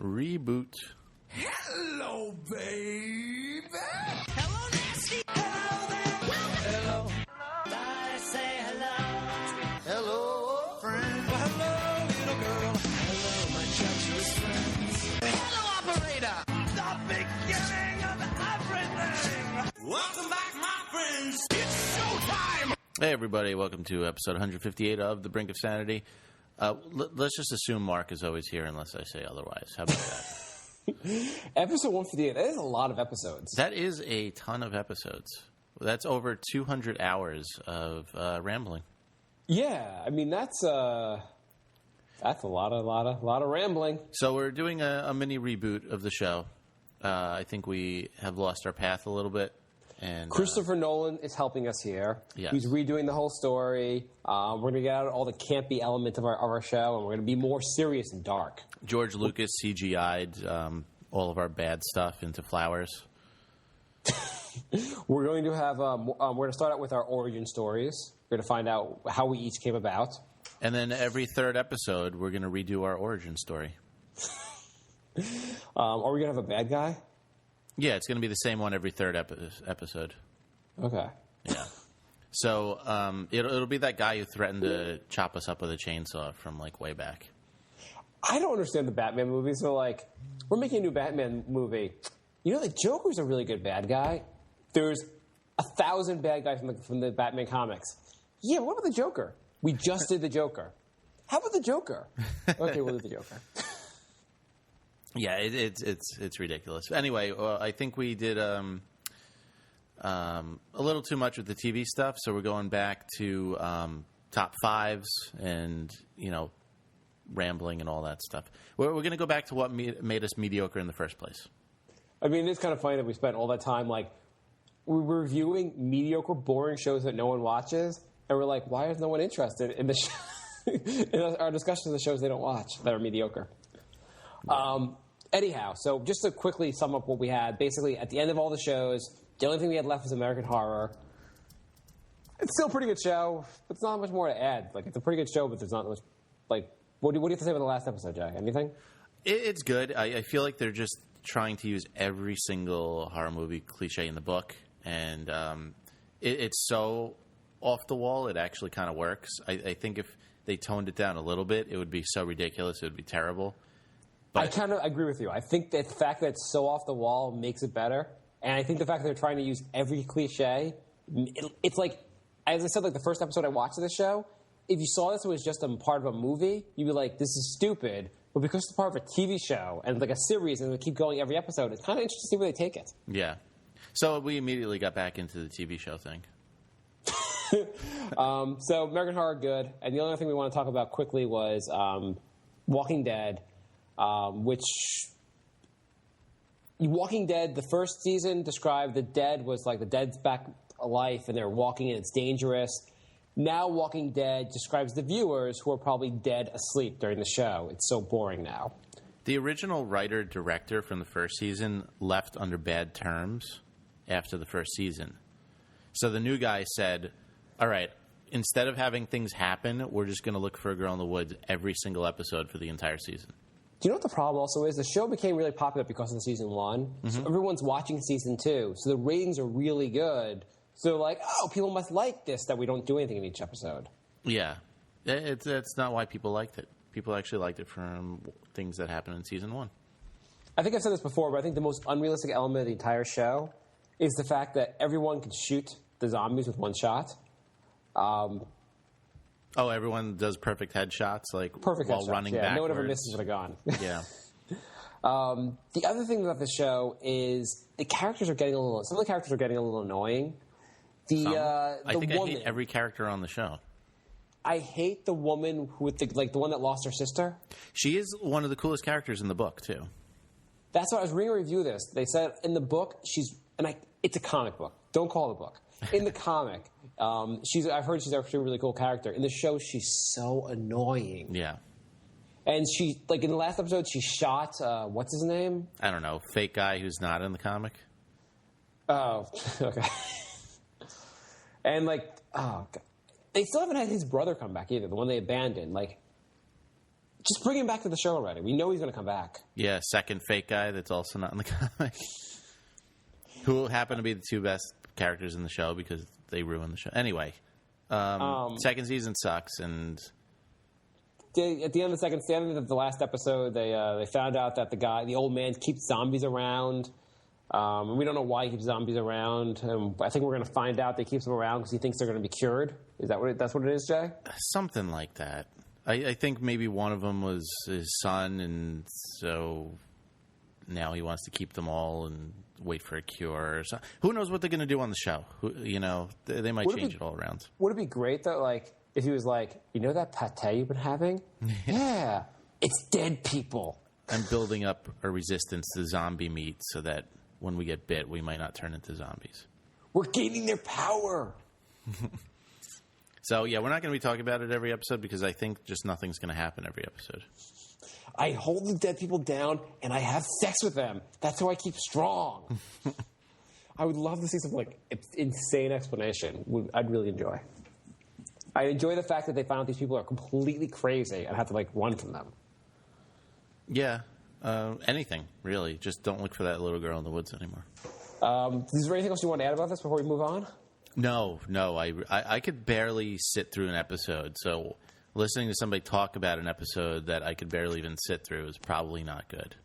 Reboot. Hello, baby. Hello, Nasty. Hello there. Hello. I say hello. Hello, friend. Well, hello, little girl. Hello, my treacherous friends. Hello, operator. The beginning of everything. Welcome back, my friends. It's showtime. Hey, everybody. Welcome to episode 158 of The Brink of Sanity. Let's just assume Mark is always here unless I say otherwise. How about that? Episode 158. That is a lot of episodes. That is a ton of episodes. That's over 200 hours of rambling. Yeah, I mean that's a lot of rambling. So we're doing a mini reboot of the show. I think we have lost our path a little bit. And Christopher Nolan is helping us here. Yes. He's redoing the whole story. We're going to get out all the campy elements of our show, and we're going to be more serious and dark. George Lucas CGI'd all of our bad stuff into flowers. We're going to have. We're going to start out with our origin stories. We're going to find out how we each came about. And then every third episode, we're going to redo our origin story. Are we going to have a bad guy? Yeah, it's going to be the same one every third episode. Okay. Yeah. So it'll be that guy who threatened to chop us up with a chainsaw from like way back. I don't understand the Batman movies. So like, we're making a new Batman movie. You know, the Joker's a really good bad guy. There's 1,000 bad guys from the Batman comics. Yeah, what about the Joker? We just did the Joker. How about the Joker? Okay, we'll do the Joker. Yeah, it's ridiculous. Anyway, I think we did a little too much with the TV stuff, so we're going back to top fives and rambling and all that stuff. We're going to go back to what made us mediocre in the first place. I mean, it's kind of funny that we spent all that time like we're reviewing mediocre, boring shows that no one watches, and we're like, why is no one interested in the in our discussions of the shows they don't watch that are mediocre? Anyhow, so just to quickly sum up what we had, basically at the end of all the shows, the only thing we had left was American Horror. It's still a pretty good show, but there's not much more to add. Like, it's a pretty good show, but there's not much. Like, what do you have to say about the last episode, Jack? Anything? It's good. I feel like they're just trying to use every single horror movie cliche in the book, and it's so off the wall, it actually kind of works. I think if they toned it down a little bit, it would be so ridiculous, it would be terrible. I kind of agree with you. I think that the fact that it's so off the wall makes it better. And I think the fact that they're trying to use every cliche, it's like, as I said, like the first episode I watched of the show, if you saw this was just a part of a movie, you'd be like, this is stupid. But because it's part of a TV show and like a series and they keep going every episode, it's kind of interesting to see where they take it. Yeah. So we immediately got back into the TV show thing. So American Horror, good. And the other thing we want to talk about quickly was Walking Dead. Which Walking Dead, the first season described the dead was like the dead's back alive and they're walking and it's dangerous. Now Walking Dead describes the viewers who are probably dead asleep during the show. It's so boring now. The original writer-director from the first season left under bad terms after the first season. So the new guy said, all right, instead of having things happen, we're just going to look for a girl in the woods every single episode for the entire season. Do you know what the problem also is? The show became really popular because of the season 1. Mm-hmm. So everyone's watching season 2. So the ratings are really good. So they're like, oh, people must like this, that we don't do anything in each episode. Yeah. That's not why people liked it. People actually liked it from things that happened in season 1. I think I've said this before, but I think the most unrealistic element of the entire show is the fact that everyone can shoot the zombies with one shot. Oh, everyone does perfect headshots, like perfect while headshots, running yeah. backwards. No one ever misses with a gun. Yeah. The other thing about the show is the characters are getting a little. Some of the characters are getting a little annoying. I woman, I hate every character on the show. I hate the woman with the one that lost her sister. She is one of the coolest characters in the book too. That's what I was reading a review of this. They said in the book it's a comic book. Don't call it a book. In the comic, I've heard she's actually a really cool character. In the show, she's so annoying. Yeah. And she, like in the last episode, she shot, what's his name? I don't know, fake guy who's not in the comic. Oh, okay. And like, oh, God. They still haven't had his brother come back either, the one they abandoned. Like, Just bring him back to the show already. We know he's going to come back. Yeah, second fake guy that's also not in the comic. Who happen to be the two best characters in the show because they ruined the show. Anyway, second season sucks, and at the end of the last episode, they found out that the old man, keeps zombies around. And we don't know why he keeps zombies around. I think we're going to find out that he keeps them around because he thinks they're going to be cured. Is that that's what it is, Jay? Something like that. I think maybe one of them was his son, and so now he wants to keep them all and wait for a cure. Or something. Who knows what they're going to do on the show? They might change it all around. Would it be great, though, like, if he was like, you know that pate you've been having? Yeah, it's dead people. I'm building up a resistance to zombie meat so that when we get bit, we might not turn into zombies. We're gaining their power. So, yeah, we're not going to be talking about it every episode because I think just nothing's going to happen every episode. I hold the dead people down and I have sex with them. That's how I keep strong. I would love to see some like insane explanation. I'd really enjoy. I enjoy the fact that they found out these people are completely crazy and have to like run from them. Yeah, anything really. Just don't look for that little girl in the woods anymore. Is there anything else you want to add about this before we move on? No. I could barely sit through an episode, so listening to somebody talk about an episode that I could barely even sit through is probably not good.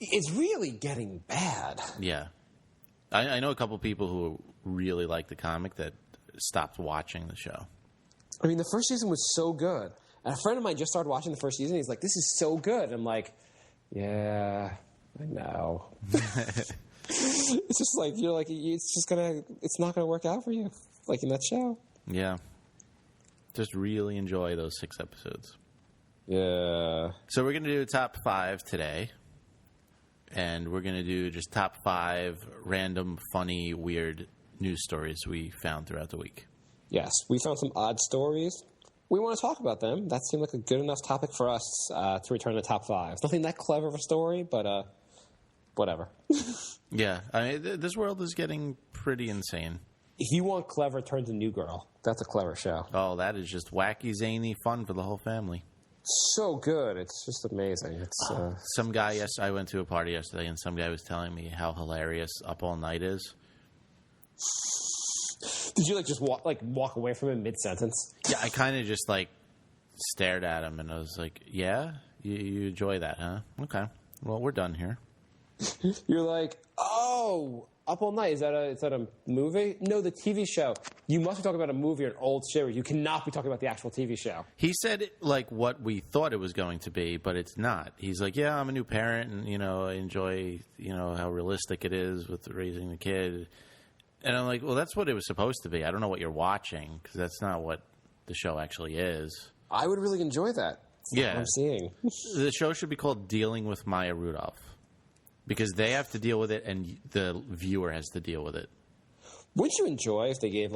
It's really getting bad. Yeah. I know a couple people who really like the comic that stopped watching the show. I mean, the first season was so good. And a friend of mine just started watching the first season. He's like, this is so good. I'm like, yeah, I know. It's just like, you're like, it's not going to work out for you, like in that show. Yeah. Just really enjoy those 6 episodes. Yeah. So we're going to do a top 5 today. And we're going to do just top 5 random, funny, weird news stories we found throughout the week. Yes. We found some odd stories. We want to talk about them. That seemed like a good enough topic for us to return to top 5. Nothing that clever of a story, but whatever. Yeah. I mean, this world is getting pretty insane. If you want clever, turn to New Girl. That's a clever show. Oh, that is just wacky, zany fun for the whole family. So good. It's just amazing. It's some guy, I went to a party yesterday, and some guy was telling me how hilarious Up All Night is. Did you just walk away from him mid-sentence? Yeah, I kind of just stared at him, and I was like, yeah? You enjoy that, huh? Okay. Well, we're done here. You're like, oh, Up All Night, is that a movie? No, the TV show. You must be talking about a movie or an old series. You cannot be talking about the actual TV show. He said what we thought it was going to be, but it's not. He's like, yeah, I'm a new parent, and I enjoy how realistic it is with raising the kid. And I'm like, well, that's what it was supposed to be. I don't know what you're watching because that's not what the show actually is. I would really enjoy that. That's not what I'm seeing. The show should be called Dealing with Maya Rudolph. Because they have to deal with it, and the viewer has to deal with it. Wouldn't you enjoy if they gave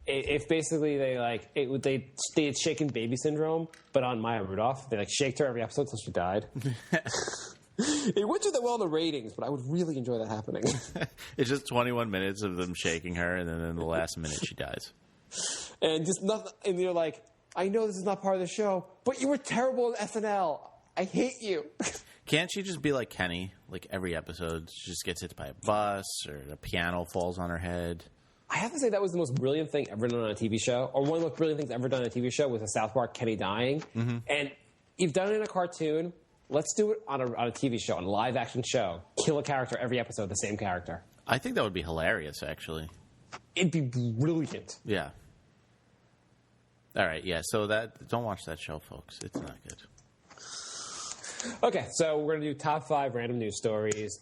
if basically they had shaken baby syndrome, but on Maya Rudolph, they shaked her every episode until she died. It wouldn't do that well in the ratings, but I would really enjoy that happening. It's just 21 minutes of them shaking her, and then in the last minute she dies. And just nothing. And you're like, I know this is not part of the show, but you were terrible at SNL. I hate you. Can't she just be like Kenny? Like every episode, she just gets hit by a bus or a piano falls on her head. I have to say that was the most brilliant thing ever done on a TV show, or one of the most brilliant things ever done on a TV show was the South Park Kenny dying. Mm-hmm. And you've done it in a cartoon. Let's do it on a TV show, on a live action show. Kill a character every episode, the same character. I think that would be hilarious, actually. It'd be brilliant. Yeah. All right, yeah. So don't watch that show, folks. It's not good. Okay, so we're going to do top 5 random news stories.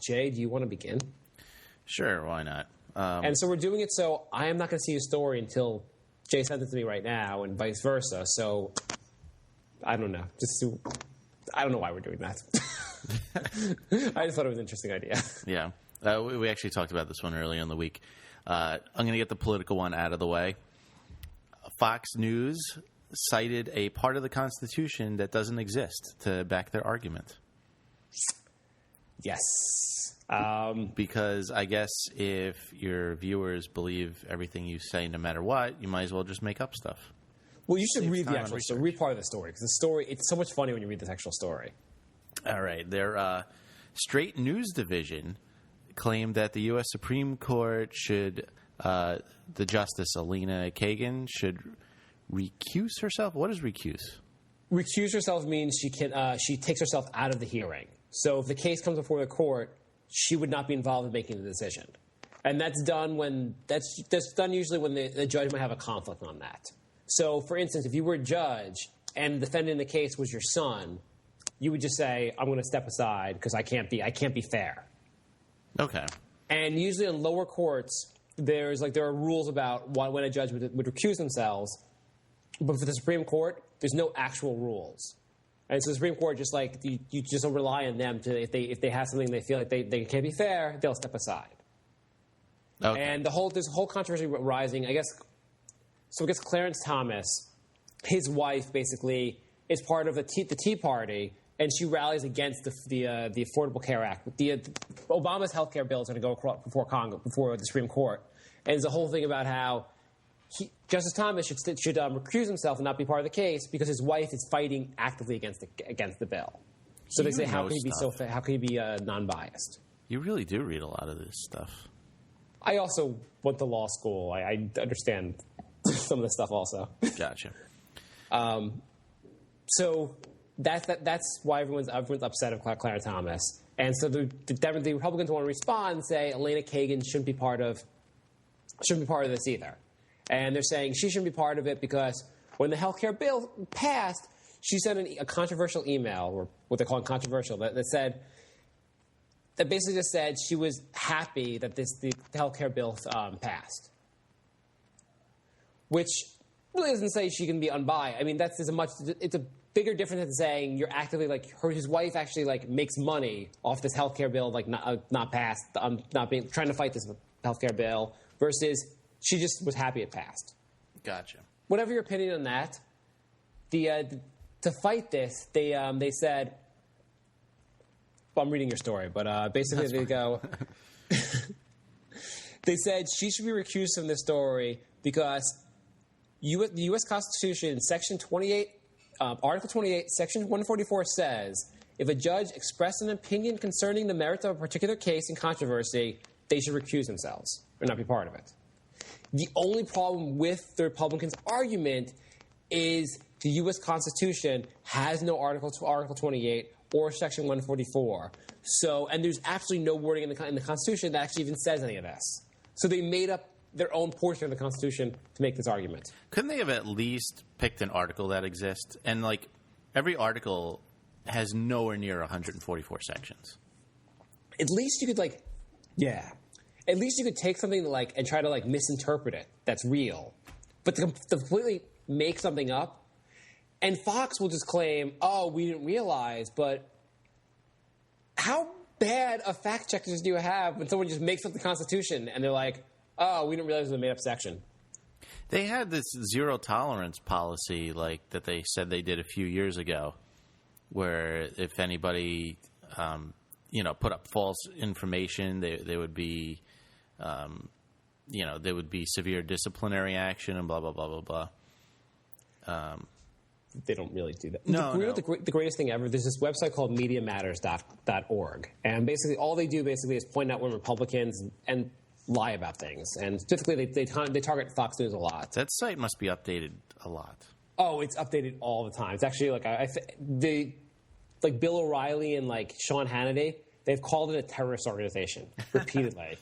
Jay, do you want to begin? Sure, why not? And so we're doing it so I am not going to see a story until Jay sends it to me right now and vice versa. So I don't know. I don't know why we're doing that. I just thought it was an interesting idea. Yeah. We actually talked about this one earlier in the week. I'm going to get the political one out of the way. Fox News cited a part of the Constitution that doesn't exist to back their argument. Yes. Because I guess if your viewers believe everything you say no matter what, you might as well just make up stuff. Well, you should Saves read the time on actual research. story. Read part of the story because the story it's so much funny when you read this actual story. All right. Their straight news division claimed that the U.S. Supreme Court should, the Justice Elena Kagan should recuse herself. What is recuse? Recuse herself means she takes herself out of the hearing. So if the case comes before the court, she would not be involved in making the decision. And that's done usually when the judge might have a conflict on that. So, for instance, if you were a judge and the defendant in the case was your son, you would just say, "I'm going to step aside because I can't be fair." Okay. And usually in lower courts, there are rules about when a judge would recuse themselves. But for the Supreme Court, there's no actual rules. And so the Supreme Court just you just don't rely on them to if they have something they feel like they can't be fair, they'll step aside. Okay. And there's a whole controversy rising. I guess Clarence Thomas, his wife, basically is part of the Tea Party, and she rallies against the Affordable Care Act. Obama's health care bill is going to go before Congress, before the Supreme Court, and there's a whole thing about how Justice Thomas should recuse himself and not be part of the case because his wife is fighting actively against the bill. So they say, how can he be non-biased? You really do read a lot of this stuff. I also went to law school. I understand some of the stuff also. Gotcha. So that's why everyone's upset of Clarence Thomas. And so the Republicans want to respond and say Elena Kagan shouldn't be part of this either. And they're saying she shouldn't be part of it because when the health care bill passed, she sent a controversial email, or what they call controversial, that basically just said she was happy that the health care bill passed. Which really doesn't say she can be unbiased. I mean, it's a bigger difference than saying you're actively his wife actually makes money off this health care bill not passed, trying to fight this health care bill versus she just was happy it passed. Gotcha. Whatever your opinion on that, to fight this, they said. Well, I'm reading your story, but basically they go. They said she should be recused from this story because the U.S. Constitution, Section 28, Article 28, Section 144 says if a judge expressed an opinion concerning the merits of a particular case in controversy, they should recuse themselves or not be part of it. The only problem with the Republicans' argument is the U.S. Constitution has no Article 28 or Section 144. So, and there's absolutely no wording in the Constitution that actually even says any of this. So they made up their own portion of the Constitution to make this argument. Couldn't they have at least picked an article that exists? And, every article has nowhere near 144 sections. At least you could, at least you could take something and try to misinterpret it that's real. But to completely make something up, and Fox will just claim, "Oh, we didn't realize," but how bad of fact checkers do you have when someone just makes up the Constitution and they're like, "Oh, we didn't realize it was a made up section"? They had this zero tolerance policy that they said they did a few years ago, where if anybody put up false information, they would be there would be severe disciplinary action and blah blah blah blah blah. They don't really do that. No, the greatest thing ever, there's this website called MediaMatters.org. And basically all they do is point out when Republicans and lie about things. And typically they target Fox News a lot. That site must be updated a lot. Oh, it's updated all the time. It's actually Bill O'Reilly and Sean Hannity, they've called it a terrorist organization repeatedly.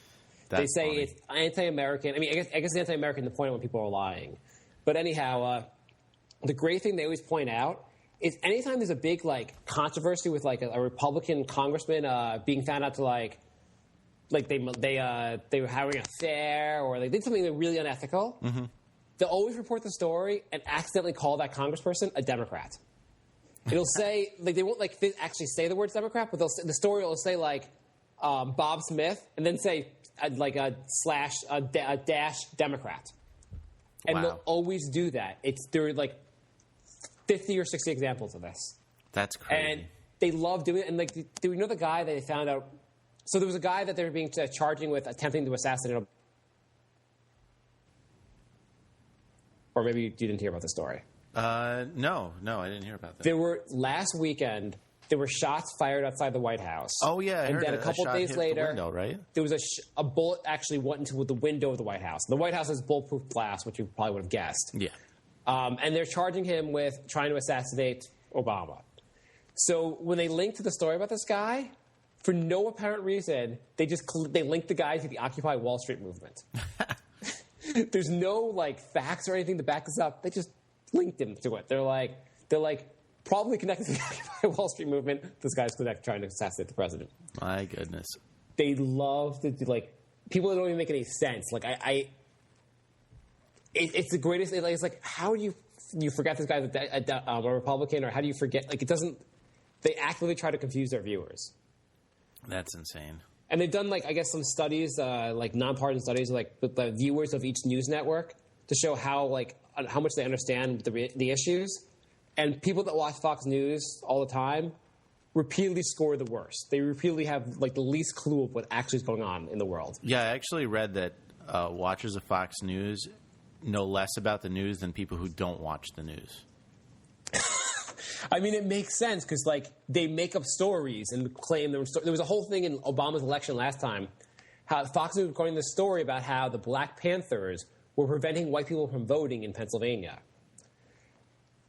They say funny. It's anti-American. I mean, I guess it's anti-American to the point when people are lying. But anyhow, the great thing they always point out is anytime there's a big controversy with a Republican congressman being found out to they were having an affair or they did something really unethical, mm-hmm. They'll always report the story and accidentally call that congressperson a Democrat. It'll say they won't actually say the words Democrat, but the story will say Bob Smith and then say a dash Democrat, and wow. They'll always do that. There are 50 or 60 examples of this. That's crazy. And they love doing it. And do we know the guy that they found out? So there was a guy that they were being charging with attempting to assassinate. Or maybe you didn't hear about the story. No, I didn't hear about that. Last weekend, there were shots fired outside the White House. Oh, yeah, and then a couple shot days hit later, the window, right? there was a bullet actually went into the window of the White House. The White House has bulletproof glass, which you probably would have guessed. Yeah. And they're charging him with trying to assassinate Obama. So when they linked to the story about this guy, for no apparent reason, they linked the guy to the Occupy Wall Street movement. There's no facts or anything to back this up. They just linked him to it. They're like probably connected to the Occupy Wall Street movement. This guy's trying to assassinate the president. My goodness. They love to do people that don't even make any sense. It's the greatest. It's like, how do you forget this guy's a Republican, or how do you forget? It doesn't. They actively try to confuse their viewers. That's insane. And they've done I guess some studies, nonpartisan studies, with the viewers of each news network to show how much they understand the issues. And people that watch Fox News all the time repeatedly score the worst. They repeatedly have the least clue of what actually is going on in the world. Yeah, I actually read that watchers of Fox News know less about the news than people who don't watch the news. I mean, it makes sense because they make up stories and claim there was a whole thing in Obama's election last time. How Fox News was recording this story about how the Black Panthers were preventing white people from voting in Pennsylvania.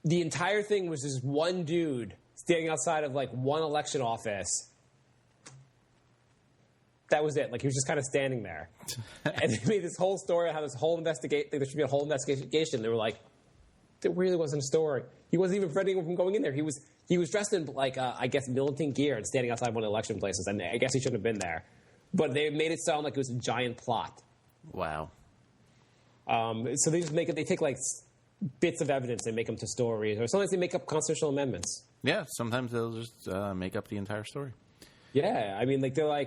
The entire thing was this one dude standing outside of one election office. That was it. He was just kind of standing there. And they made this whole story on how this whole investigation, there should be a whole investigation. They were like, there really wasn't a story. He wasn't even preventing him from going in there. He was dressed in I guess militant gear and standing outside one of the election places. And I guess he shouldn't have been there. But they made it sound like it was a giant plot. Wow. So they just they take bits of evidence and make them to stories, or sometimes they make up constitutional amendments. Yeah, sometimes they'll just make up the entire story. Yeah, I mean, they're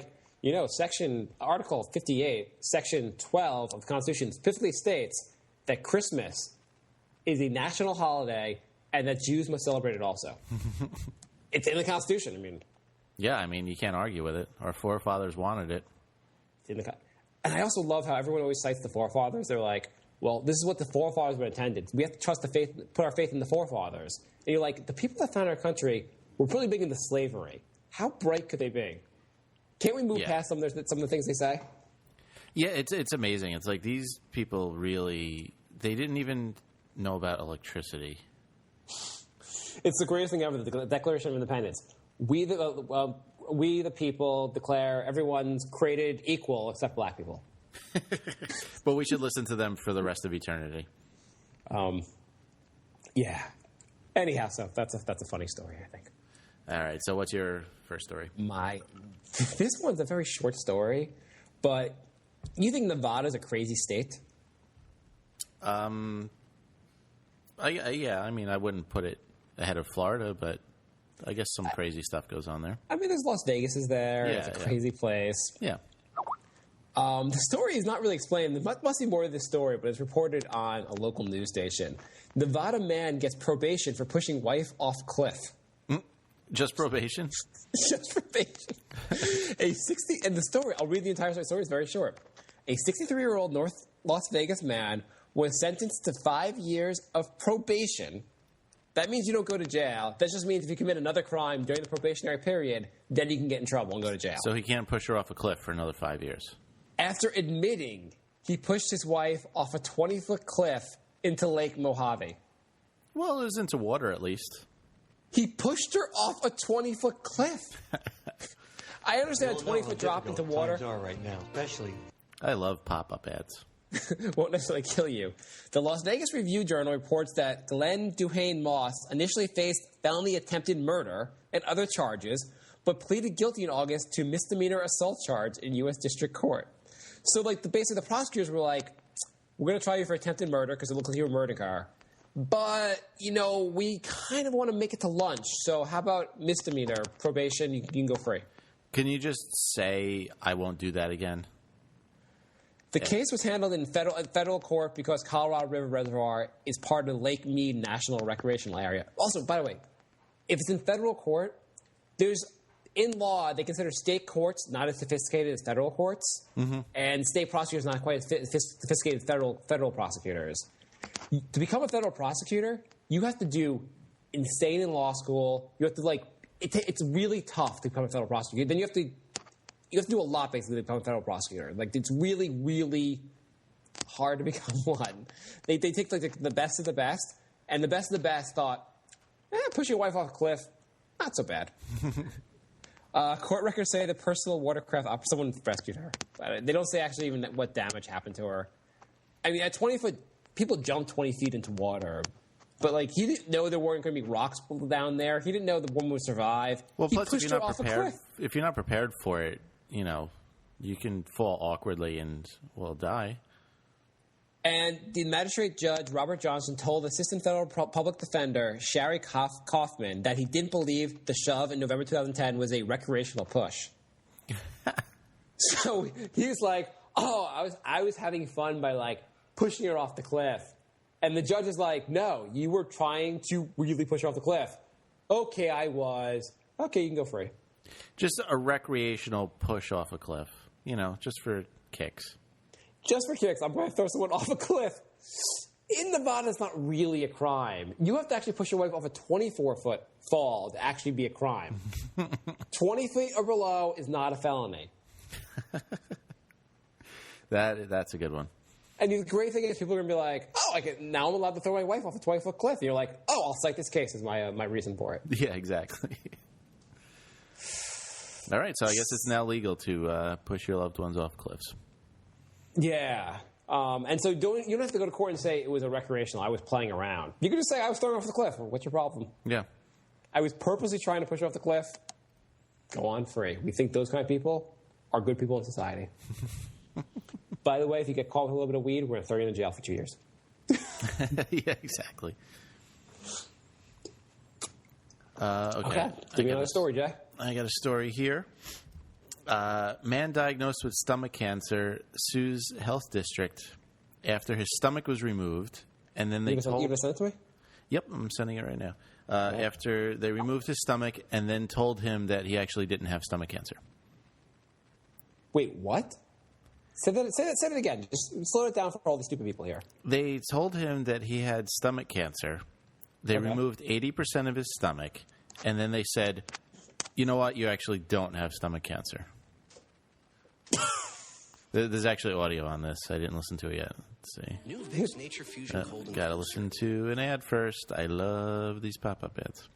Article 58, Section 12 of the Constitution specifically states that Christmas is a national holiday and that Jews must celebrate it also. It's in the Constitution. I mean, yeah, I mean, you can't argue with it. Our forefathers wanted it. And I also love how everyone always cites the forefathers. They're like, well, this is what the forefathers were intended. We have to put our faith in the forefathers. And you're like, the people that founded our country were really big into slavery. How bright could they be? Can't we move past some of the things they say? Yeah, it's amazing. It's like these people really, they didn't even know about electricity. It's the greatest thing ever, the Declaration of Independence. We the people declare everyone's created equal except black people. But we should listen to them for the rest of eternity. Yeah. Anyhow, so that's a funny story, I think. All right. So what's your first story? This one's a very short story, but you think Nevada's a crazy state? Yeah. I mean, I wouldn't put it ahead of Florida, but I guess some crazy stuff goes on there. I mean, there's Las Vegas is there. Yeah, it's a crazy place. Yeah. The story is not really explained. There must be more to this story, but it's reported on a local news station. Nevada man gets probation for pushing wife off cliff. Just probation? Just probation. And the story, I'll read the entire story. The story is very short. A 63-year-old North Las Vegas man was sentenced to 5 years of probation. That means you don't go to jail. That just means if you commit another crime during the probationary period, then you can get in trouble and go to jail. So he can't push her off a cliff for another 5 years. After admitting he pushed his wife off a 20-foot cliff into Lake Mojave. Well, it was into water at least. He pushed her off a 20-foot cliff. I understand a 20-foot drop into water. Times are right now, especially. I love pop-up ads. Won't necessarily kill you. The Las Vegas Review-Journal reports that Glenn Duhane Moss initially faced felony attempted murder and other charges, but pleaded guilty in August to misdemeanor assault charge in U.S. District Court. So, basically, the prosecutors were like, we're going to try you for attempted murder because it looked like you were murdering her. But, we kind of want to make it to lunch. So how about misdemeanor probation? You can go free. Can you just say, I won't do that again? The case was handled in federal court because Colorado River Reservoir is part of the Lake Mead National Recreational Area. Also, by the way, if it's in federal court, in law, they consider state courts not as sophisticated as federal courts, and state prosecutors not quite as sophisticated as federal prosecutors. To become a federal prosecutor, you have to do insane in law school. You have to like it's really tough to become a federal prosecutor. Then you have to do a lot basically to become a federal prosecutor. Like it's really, really hard to become one. They take like the best of the best, and the best of the best thought, push your wife off a cliff, not so bad. Court records say the personal watercraft someone rescued her. They don't say actually even what damage happened to her. I mean, at 20 foot, people jump 20 feet into water. But, like, he didn't know there weren't going to be rocks down there. He didn't know the woman would survive. Well, he plus, pushed her off a cliff. If you're not prepared for it, you know, you can fall awkwardly and, well, die. And the magistrate judge, Robert Johnson, told Assistant Federal Public Defender Shari Kaufman that he didn't believe the shove in November 2010 was a recreational push. So he's like, I was having fun by, like, pushing her off the cliff. And the judge is like, no, you were trying to really push her off the cliff. Okay, I was. Okay, you can go free. Just a recreational push off a cliff, you know, just for kicks. Just for kicks. I'm going to throw someone off a cliff. In Nevada, it's not really a crime. You have to actually push your wife off a 24-foot fall to actually be a crime. 20 feet or below is not a felony. That's a good one. And the great thing is people are going to be like, now I'm allowed to throw my wife off a 20-foot cliff. And you're like, I'll cite this case as my reason for it. Yeah, exactly. All right, so I guess it's now legal to push your loved ones off cliffs. Yeah. And so you don't have to go to court and say it was a recreational. I was playing around. You can just say I was throwing off the cliff. What's your problem? Yeah. I was purposely trying to push her off the cliff. Go on free. We think those kind of people are good people in society. By the way, if you get caught with a little bit of weed, we're going to throw you in jail for 2 years. Yeah, exactly. Okay. Give me another story, Jay. I got a story here. Man diagnosed with stomach cancer sues health district after his stomach was removed, and then they told... You going to send it to me? Yep, I'm sending it right now. After they removed his stomach and then told him that he actually didn't have stomach cancer. Wait, what? Say that again. Just slow it down for all the stupid people here. They told him that he had stomach cancer. They removed 80% of his stomach, and then they said, you know what? You actually don't have stomach cancer. There's actually audio on this. I didn't listen to it yet. Let's see. New Vicks Nature Fusion Cold and Gotta listen to an ad first. I love these pop-up ads.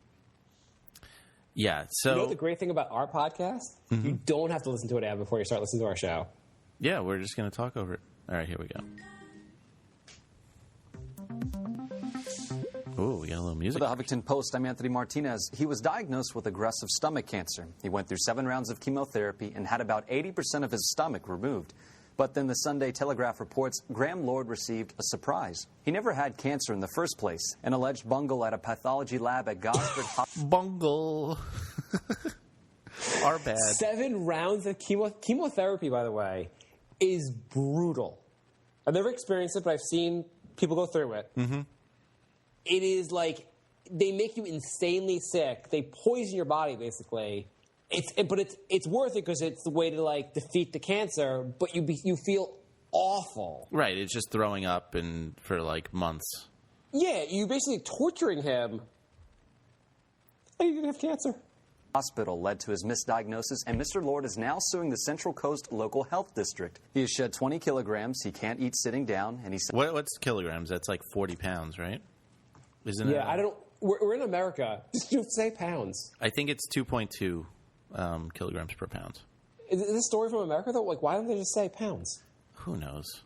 Yeah, so... You know the great thing about our podcast? Mm-hmm. You don't have to listen to an ad before you start listening to our show. Yeah, we're just going to talk over it. All right, here we go. Oh, we got a little music. For the Huffington Post, I'm Anthony Martinez. He was diagnosed with aggressive stomach cancer. He went through 7 rounds of chemotherapy and had about 80% of his stomach removed. But then the Sunday Telegraph reports Graham Lord received a surprise. He never had cancer in the first place. An alleged bungle at a pathology lab at Gosford Hospital. Bungle. Our bad. 7 rounds of chemotherapy, by the way, is brutal. I've never experienced it, but I've seen people go through it. Mm-hmm. It is like they make you insanely sick. They poison your body, basically. But it's worth it because it's the way to like defeat the cancer. But you feel awful. Right. It's just throwing up and for like months. Yeah, you're basically torturing him. Oh, you didn't have cancer. Hospital led to his misdiagnosis, and Mr. Lord is now suing the Central Coast Local Health District. He has shed 20 kilograms. He can't eat sitting down, and he said, What's kilograms? That's like 40 pounds, right? Isn't it? Yeah, I don't. We're in America. Just say pounds. I think it's 2.2 kilograms per pound. Is this story from America though? Like, why don't they just say pounds? Who knows?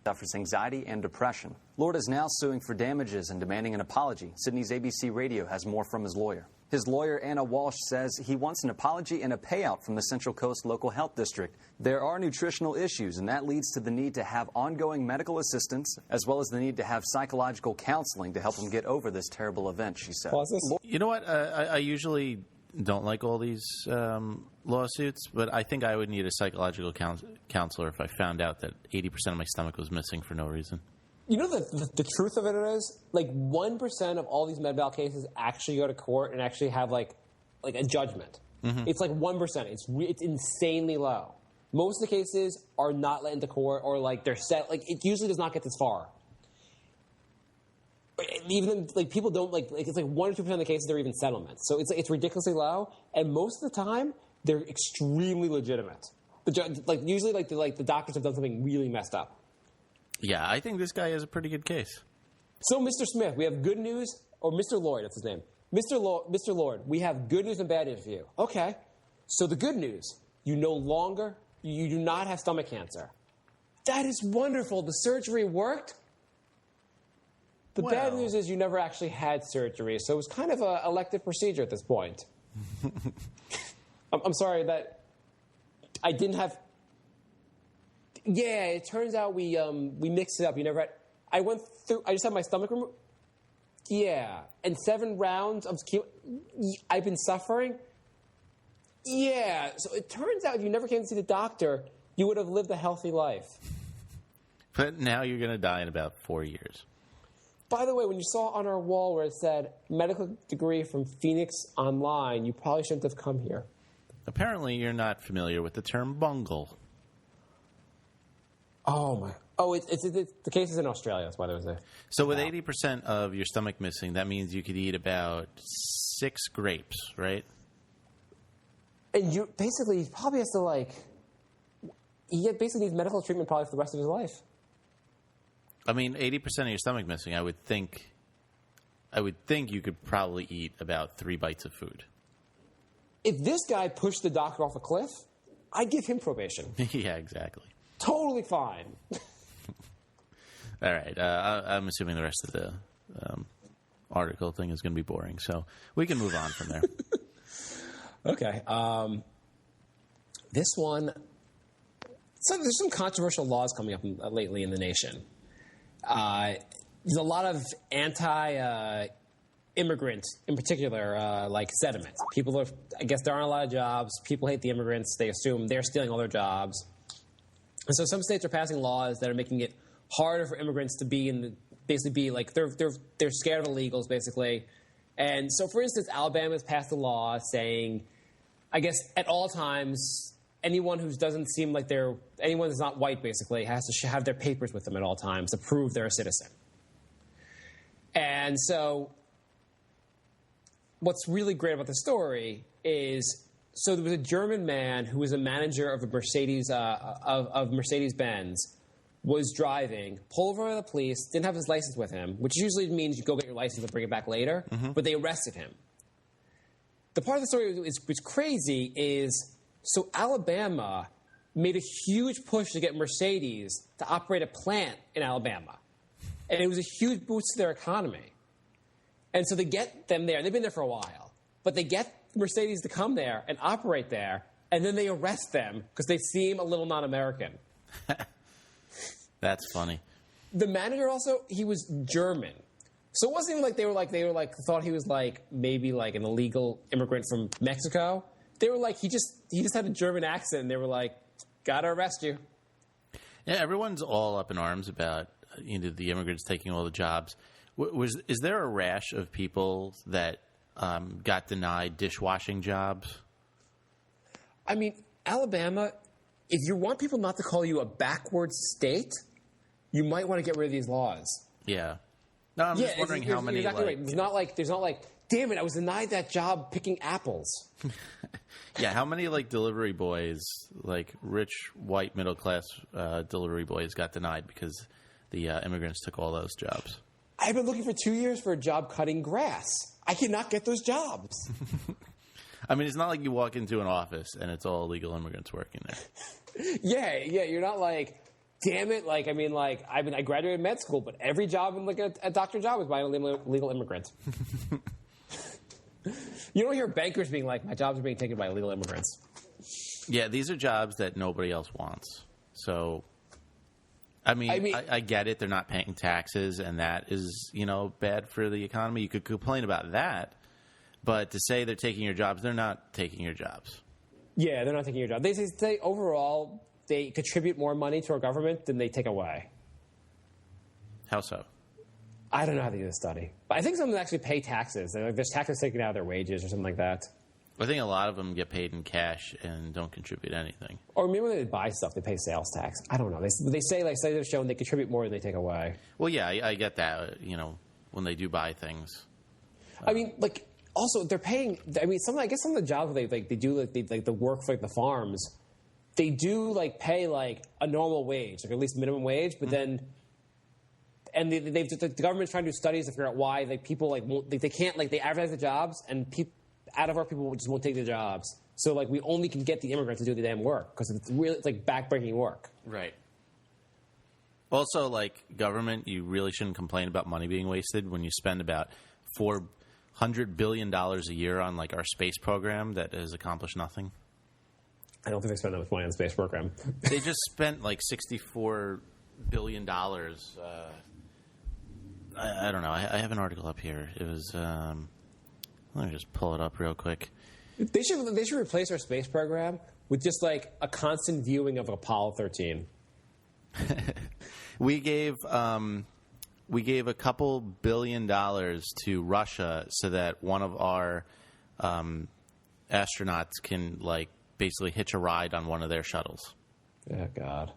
Suffers anxiety and depression. Lord is now suing for damages and demanding an apology. Sydney's ABC Radio has more from his lawyer. His lawyer, Anna Walsh, says he wants an apology and a payout from the Central Coast Local Health District. There are nutritional issues, and that leads to the need to have ongoing medical assistance, as well as the need to have psychological counseling to help him get over this terrible event, she said. You know what? I usually don't like all these lawsuits, but I think I would need a psychological counselor if I found out that 80% of my stomach was missing for no reason. You know the truth of it is, like 1% of all these med-mal cases actually go to court and actually have like a judgment. Mm-hmm. It's like 1%. It's insanely low. Most of the cases are not let into court or like they're set. Like it usually does not get this far. even like people don't like it's like 1 or 2% of the cases they're even settlements. So it's ridiculously low, and most of the time they're extremely legitimate. Like usually the doctors have done something really messed up. Yeah, I think this guy has a pretty good case. So, Mr. Smith, we have good news, or Mr. Lloyd, that's his name. Mr. Lord, we have good news and bad news for you. Okay. So the good news, you do not have stomach cancer. That is wonderful. The surgery worked. The bad news is you never actually had surgery, so it was kind of an elective procedure at this point. I'm sorry that I didn't have... Yeah, it turns out we mixed it up. You never had... I just had my stomach removed. Yeah. And 7 rounds of I've been suffering. Yeah. So it turns out if you never came to see the doctor, you would have lived a healthy life. But now you're going to die in about 4 years. By the way, when you saw on our wall where it said medical degree from Phoenix Online, you probably shouldn't have come here. Apparently you're not familiar with the term bungle. Oh, my. Oh, it's the case is in Australia. That's why there was a... So with 80% of your stomach missing, that means you could eat about 6 grapes, right? And you basically, he probably has to, like... He basically needs medical treatment probably for the rest of his life. I mean, 80% of your stomach missing, I would think you could probably eat about 3 bites of food. If this guy pushed the doctor off a cliff, I'd give him probation. Yeah, exactly. Totally fine. All right. I'm assuming the rest of the article thing is going to be boring, so we can move on from there. Okay. This one... So there's some controversial laws coming up lately in the nation. There's a lot of anti-immigrant, in particular, like sentiment. I guess there aren't a lot of jobs. People hate the immigrants. They assume they're stealing all their jobs. And so some states are passing laws that are making it harder for immigrants to be they're scared of illegals, basically. And so, for instance, Alabama has passed a law saying, I guess at all times, anyone who doesn't seem like anyone that's not white, basically, has to have their papers with them at all times to prove they're a citizen. And so what's really great about the story is, so there was a German man who was a manager of a Mercedes, of Mercedes-Benz, was driving, pulled over by the police, didn't have his license with him, which usually means you go get your license and bring it back later, but they arrested him. The part of the story which crazy is, so Alabama made a huge push to get Mercedes to operate a plant in Alabama. And it was a huge boost to their economy. And so they get them there. They've been there for a while. But they get Mercedes to come there and operate there, and then they arrest them because they seem a little non-American. That's funny. The manager also, he was German. So it wasn't even like they were thought he was like maybe like an illegal immigrant from Mexico. They were like, he just had a German accent, and they were like, gotta arrest you. Yeah, everyone's all up in arms about the immigrants taking all the jobs. Is there a rash of people that got denied dishwashing jobs? I mean, Alabama, if you want people not to call you a backwards state, you might want to get rid of these laws. Yeah. No, I'm just wondering how many. Exactly right. There's not like, damn it, I was denied that job picking apples. Yeah, how many delivery boys, rich white middle class delivery boys, got denied because the immigrants took all those jobs? I've been looking for 2 years for a job cutting grass. I cannot get those jobs. I mean, it's not like you walk into an office and it's all illegal immigrants working there. Yeah, you're not like, damn it, I graduated med school, but every job I'm looking at, a doctor job is by an illegal immigrant. You don't hear bankers being like, my jobs are being taken by illegal immigrants. Yeah, these are jobs that nobody else wants. So, I get it. They're not paying taxes, and that is, bad for the economy. You could complain about that, but to say they're taking your jobs, they're not taking your jobs. Yeah, they're not taking your jobs. They say overall they contribute more money to our government than they take away. How so? I don't know how to do the study. But I think some of them actually pay taxes. There's taxes taken out of their wages or something like that. I think a lot of them get paid in cash and don't contribute anything. Or maybe when they buy stuff, they pay sales tax. I don't know. They say, they're showing they contribute more than they take away. Well, yeah, I get that. when they do buy things. I mean, like, also they're paying. I mean, I guess some of the jobs they do the work for like the farms, they do like pay like a normal wage, like at least minimum wage. But then, and the government's trying to do studies to figure out why like people like won't, they can't like they advertise the jobs and out of our people just won't take the jobs. So like we only can get the immigrants to do the damn work because it's like backbreaking work. Right. Also, like government, you really shouldn't complain about money being wasted when you spend about $400 billion a year on like our space program that has accomplished nothing. I don't think they spend that much money on the space program. They just spent like $64 billion. I don't know. I have an article up here. It was. Let me just pull it up real quick. They should replace our space program with just like a constant viewing of Apollo 13. We gave a couple $1 billion to Russia so that one of our astronauts can like basically hitch a ride on one of their shuttles. Oh God!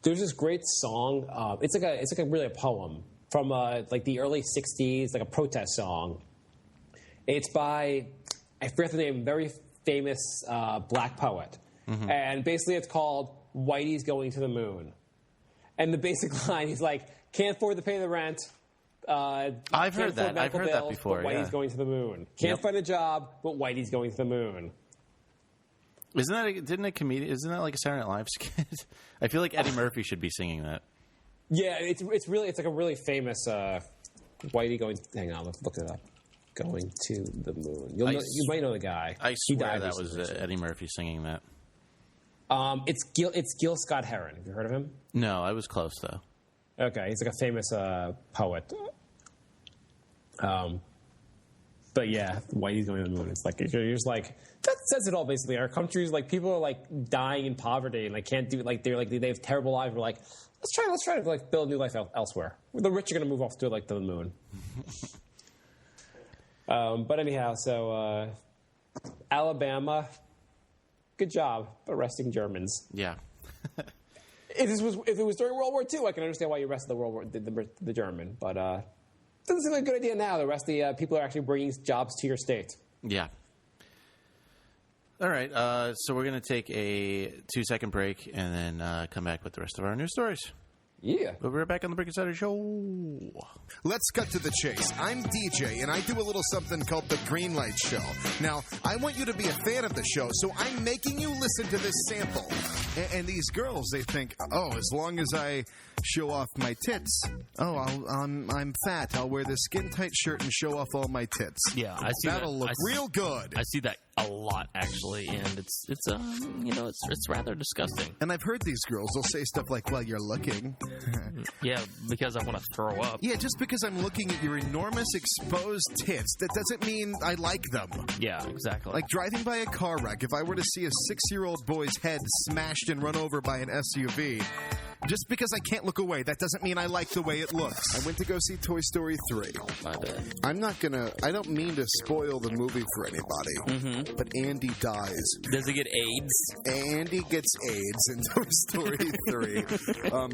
There's this great song. It's like really a poem from like the early '60s, like a protest song. It's by I forget the name, very famous black poet, and basically it's called "Whitey's Going to the Moon." And the basic line, he's like, "Can't afford to pay the rent." I've heard that. I've heard that before. But Whitey's going to the moon. Can't find a job, but Whitey's going to the moon. Isn't that like a Saturday Night Live skit? I feel like Eddie Murphy should be singing that. Yeah, it's like a really famous Whitey going. Hang on, let's look it up. Going to the moon. You might know the guy. I swear that was Eddie Murphy singing that. It's Gil Scott Heron. Have you heard of him? No, I was close though. Okay, he's like a famous poet. But yeah, Whitey's going to the moon. It's like you're just like that says it all. Basically, our country's like people are like dying in poverty and like can't do like they have terrible lives. We're like let's try to like build a new life elsewhere. The rich are going to move off to like the moon. But anyhow, so Alabama, good job arresting Germans. Yeah. If it was during World War II, I can understand why you arrested the German. But doesn't seem like a good idea now. The rest of the people are actually bringing jobs to your state. Yeah. All right. So we're going to take a 2-second break and then come back with the rest of our news stories. Yeah. We'll be right back on the Brick Insider Show. Let's cut to the chase. I'm DJ, and I do a little something called the Green Light Show. Now, I want you to be a fan of the show, so I'm making you listen to this sample. And these girls, they think, oh, as long as I show off my tits, I'm fat. I'll wear this skin-tight shirt and show off all my tits. Yeah, I see that. That'll look real good. I see that a lot, actually, and it's rather disgusting. And I've heard these girls, they'll say stuff like, well, you're looking. Yeah, because I want to throw up. Yeah, just because I'm looking at your enormous exposed tits, that doesn't mean I like them. Yeah, exactly. Like driving by a car wreck, if I were to see a 6-year-old boy's head smashed and run over by an SUV, just because I can't look away, that doesn't mean I like the way it looks. I went to go see Toy Story 3. My bad. I don't mean to spoil the movie for anybody, but Andy dies. Does he get AIDS? Andy gets AIDS in Toy Story 3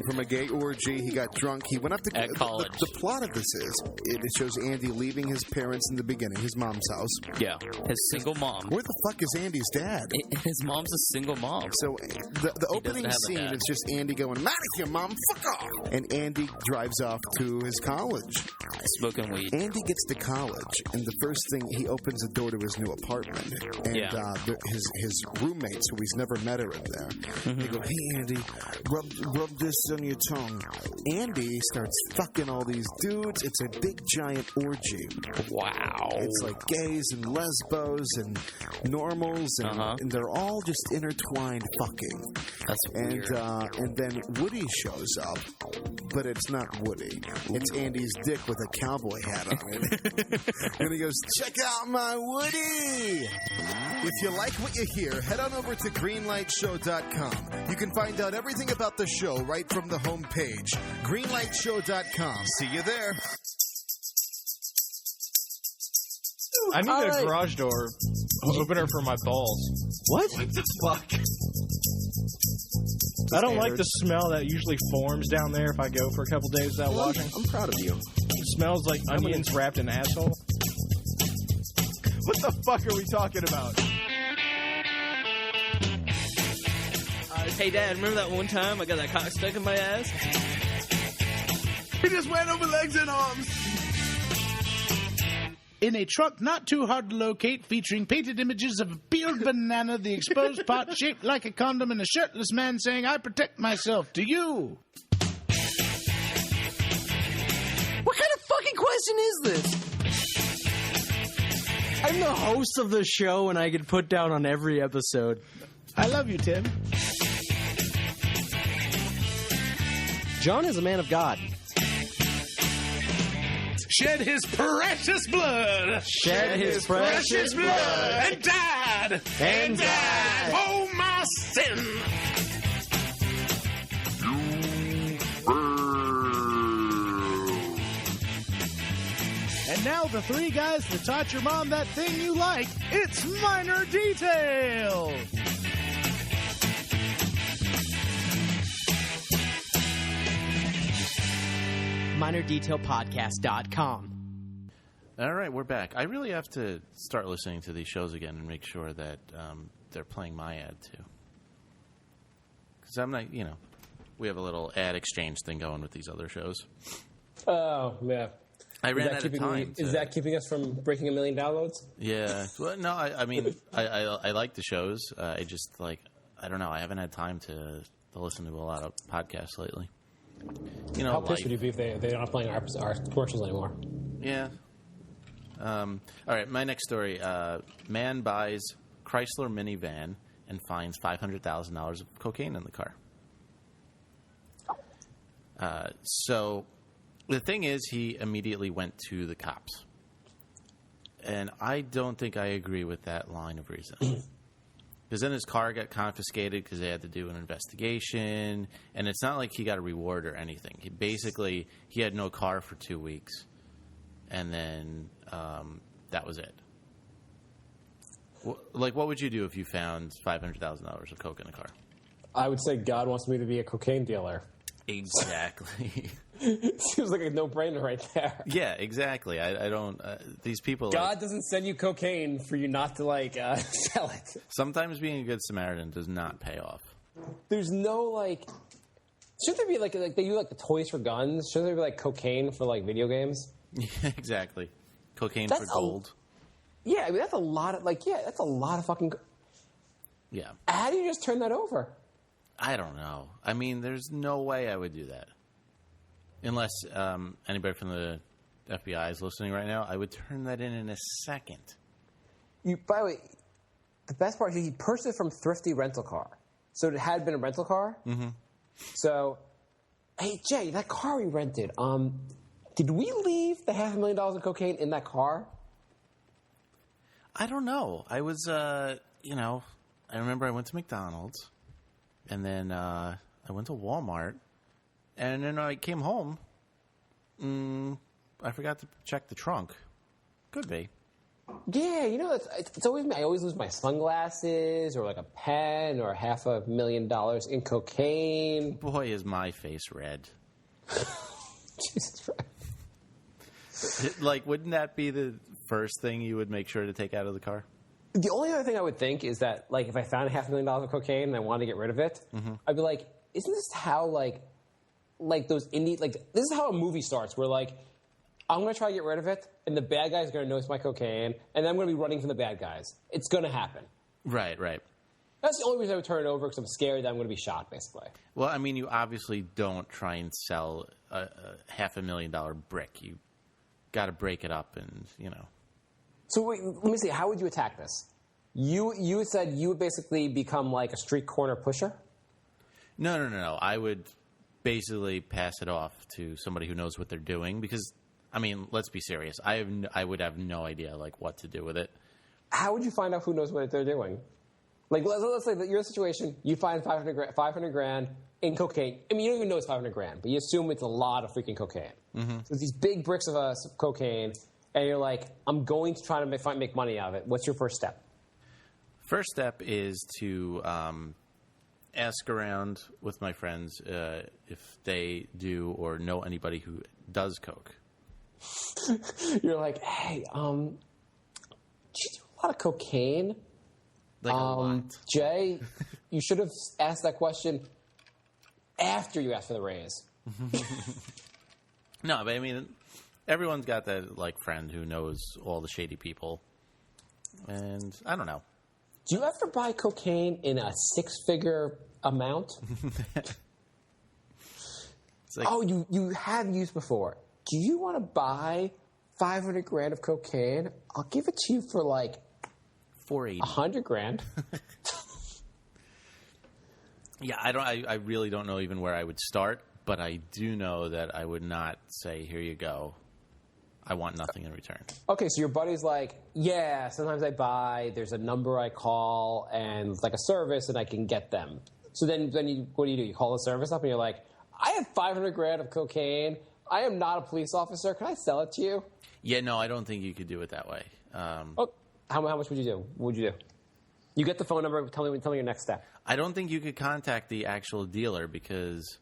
from a gay orgy. He got drunk. He went up to at college. The plot of this is, it shows Andy leaving his parents in the beginning, his mom's house. Yeah, his single mom. Where the fuck is Andy's dad? His mom's a single mom. So the opening scene is just Andy going, "Out of here, Mom, fuck off!" And Andy drives off to his college. Smoking weed. Andy gets to college, and the first thing, he opens the door to his new apartment. And his roommates, who he's never met, are in there. They go, "Hey, Andy, rub this on your tongue." Andy starts fucking all these dudes. It's a big, giant orgy. Wow. It's like gays and lesbos and normals, and they're all just intertwined fucking. That's weird. And then Woody shows up, but it's not Woody. It's Andy's dick with a cowboy hat on it. And he goes, "Check out my Woody!" If you like what you hear, head on over to greenlightshow.com. You can find out everything about the show right from the homepage. greenlightshow.com. See you there. I need a garage door opener for my balls. What? What the fuck? I don't like the smell that usually forms down there if I go for a couple days without washing. I'm proud of you. smells like onions wrapped in asshole? What the fuck are we talking about? Hey, Dad, remember that one time I got that cock stuck in my ass? He just went over legs and arms. In a truck not too hard to locate, featuring painted images of a peeled banana, the exposed pot shaped like a condom, and a shirtless man saying, "I protect myself." To you. What kind of fucking question is this? I'm the host of the show, and I get put down on every episode. I love you, Tim. John is a man of God. Shed his precious blood. Shed his precious blood. And died. And died. Oh, my sin. And now the three guys that taught your mom that thing you like. It's Minor Detail. MinorDetailPodcast.com. All right, we're back. I really have to start listening to these shows again and make sure that they're playing my ad too. Because I'm not, we have a little ad exchange thing going with these other shows. Oh, yeah. I ran out of time. Is that keeping us from breaking 1 million downloads? Yeah. Well, no, I mean, I like the shows. I just, I don't know. I haven't had time to listen to a lot of podcasts lately. How pissed would you be if they're not playing our commercials anymore? Yeah. All right, my next story. Man buys Chrysler minivan and finds $500,000 of cocaine in the car. So the thing is, he immediately went to the cops. And I don't think I agree with that line of reasoning. Because then his car got confiscated because they had to do an investigation. And it's not like he got a reward or anything. He had no car for 2 weeks. And then that was it. What would you do if you found $500,000 of coke in a car? I would say God wants me to be a cocaine dealer. Exactly. Seems like a no-brainer right there. Yeah, exactly. I don't... these people... God doesn't send you cocaine for you not to, sell it. Sometimes being a good Samaritan does not pay off. There's no, Shouldn't there be, they do, the toys for guns? Shouldn't there be, cocaine for, video games? Yeah, exactly. Cocaine for gold. Yeah, I mean, that's a lot of, that's a lot of fucking... Yeah. How do you just turn that over? I don't know. I mean, there's no way I would do that. Unless anybody from the FBI is listening right now, I would turn that in a second. By the way, the best part is he purchased it from Thrifty Rental Car. So it had been a rental car. Mm-hmm. So, hey, Jay, that car we rented, did we leave the $500,000 of cocaine in that car? I don't know. I was, I remember I went to McDonald's, and then I went to Walmart, and then I came home. I forgot to check the trunk. Could be. Yeah, it's always me. I always lose my sunglasses or a pen or $500,000 in cocaine. Boy, is my face red. Jesus Christ. Wouldn't that be the first thing you would make sure to take out of the car? The only other thing I would think is that, if I found $500,000 of cocaine and I wanted to get rid of it, I'd be like, isn't this how, those indie, this is how a movie starts, where, I'm going to try to get rid of it, and the bad guy's going to notice my cocaine, and then I'm going to be running from the bad guys. It's going to happen. Right, right. That's the only reason I would turn it over, because I'm scared that I'm going to be shot, basically. Well, I mean, you obviously don't try and sell a $500,000 brick. You got to break it up and, So wait, let me see. How would you attack this? You said you would basically become a street corner pusher? No. I would basically pass it off to somebody who knows what they're doing because, I mean, let's be serious. I would have no idea, what to do with it. How would you find out who knows what they're doing? Let's say that you're in a situation, you find $500,000 in cocaine. I mean, you don't even know it's $500,000, but you assume it's a lot of freaking cocaine. Mm-hmm. So these big bricks of cocaine, and you're like, I'm going to try to make money out of it. What's your first step? First step is to ask around with my friends if they do or know anybody who does coke. You're like, hey, did you do a lot of cocaine? Like a lot. Jay, you should have asked that question after you asked for the raise. No, but I mean, everyone's got that like friend who knows all the shady people, and I don't know. Do you ever buy cocaine in a six-figure amount? It's like, oh, you have used before. Do you want to buy $500,000 of cocaine? I'll give it to you for like $480. $100,000. Yeah, I really don't know even where I would start, but I do know that I would not say, "Here you go. I want nothing in return." Okay, so your buddy's like, yeah, sometimes I buy, there's a number I call, and it's like a service, and I can get them. So then what do? You call the service up, and you're like, I have $500,000 of cocaine. I am not a police officer. Can I sell it to you? Yeah, no, I don't think you could do it that way. How much would you do? What would you do? You get the phone number. Tell me your next step. I don't think you could contact the actual dealer because,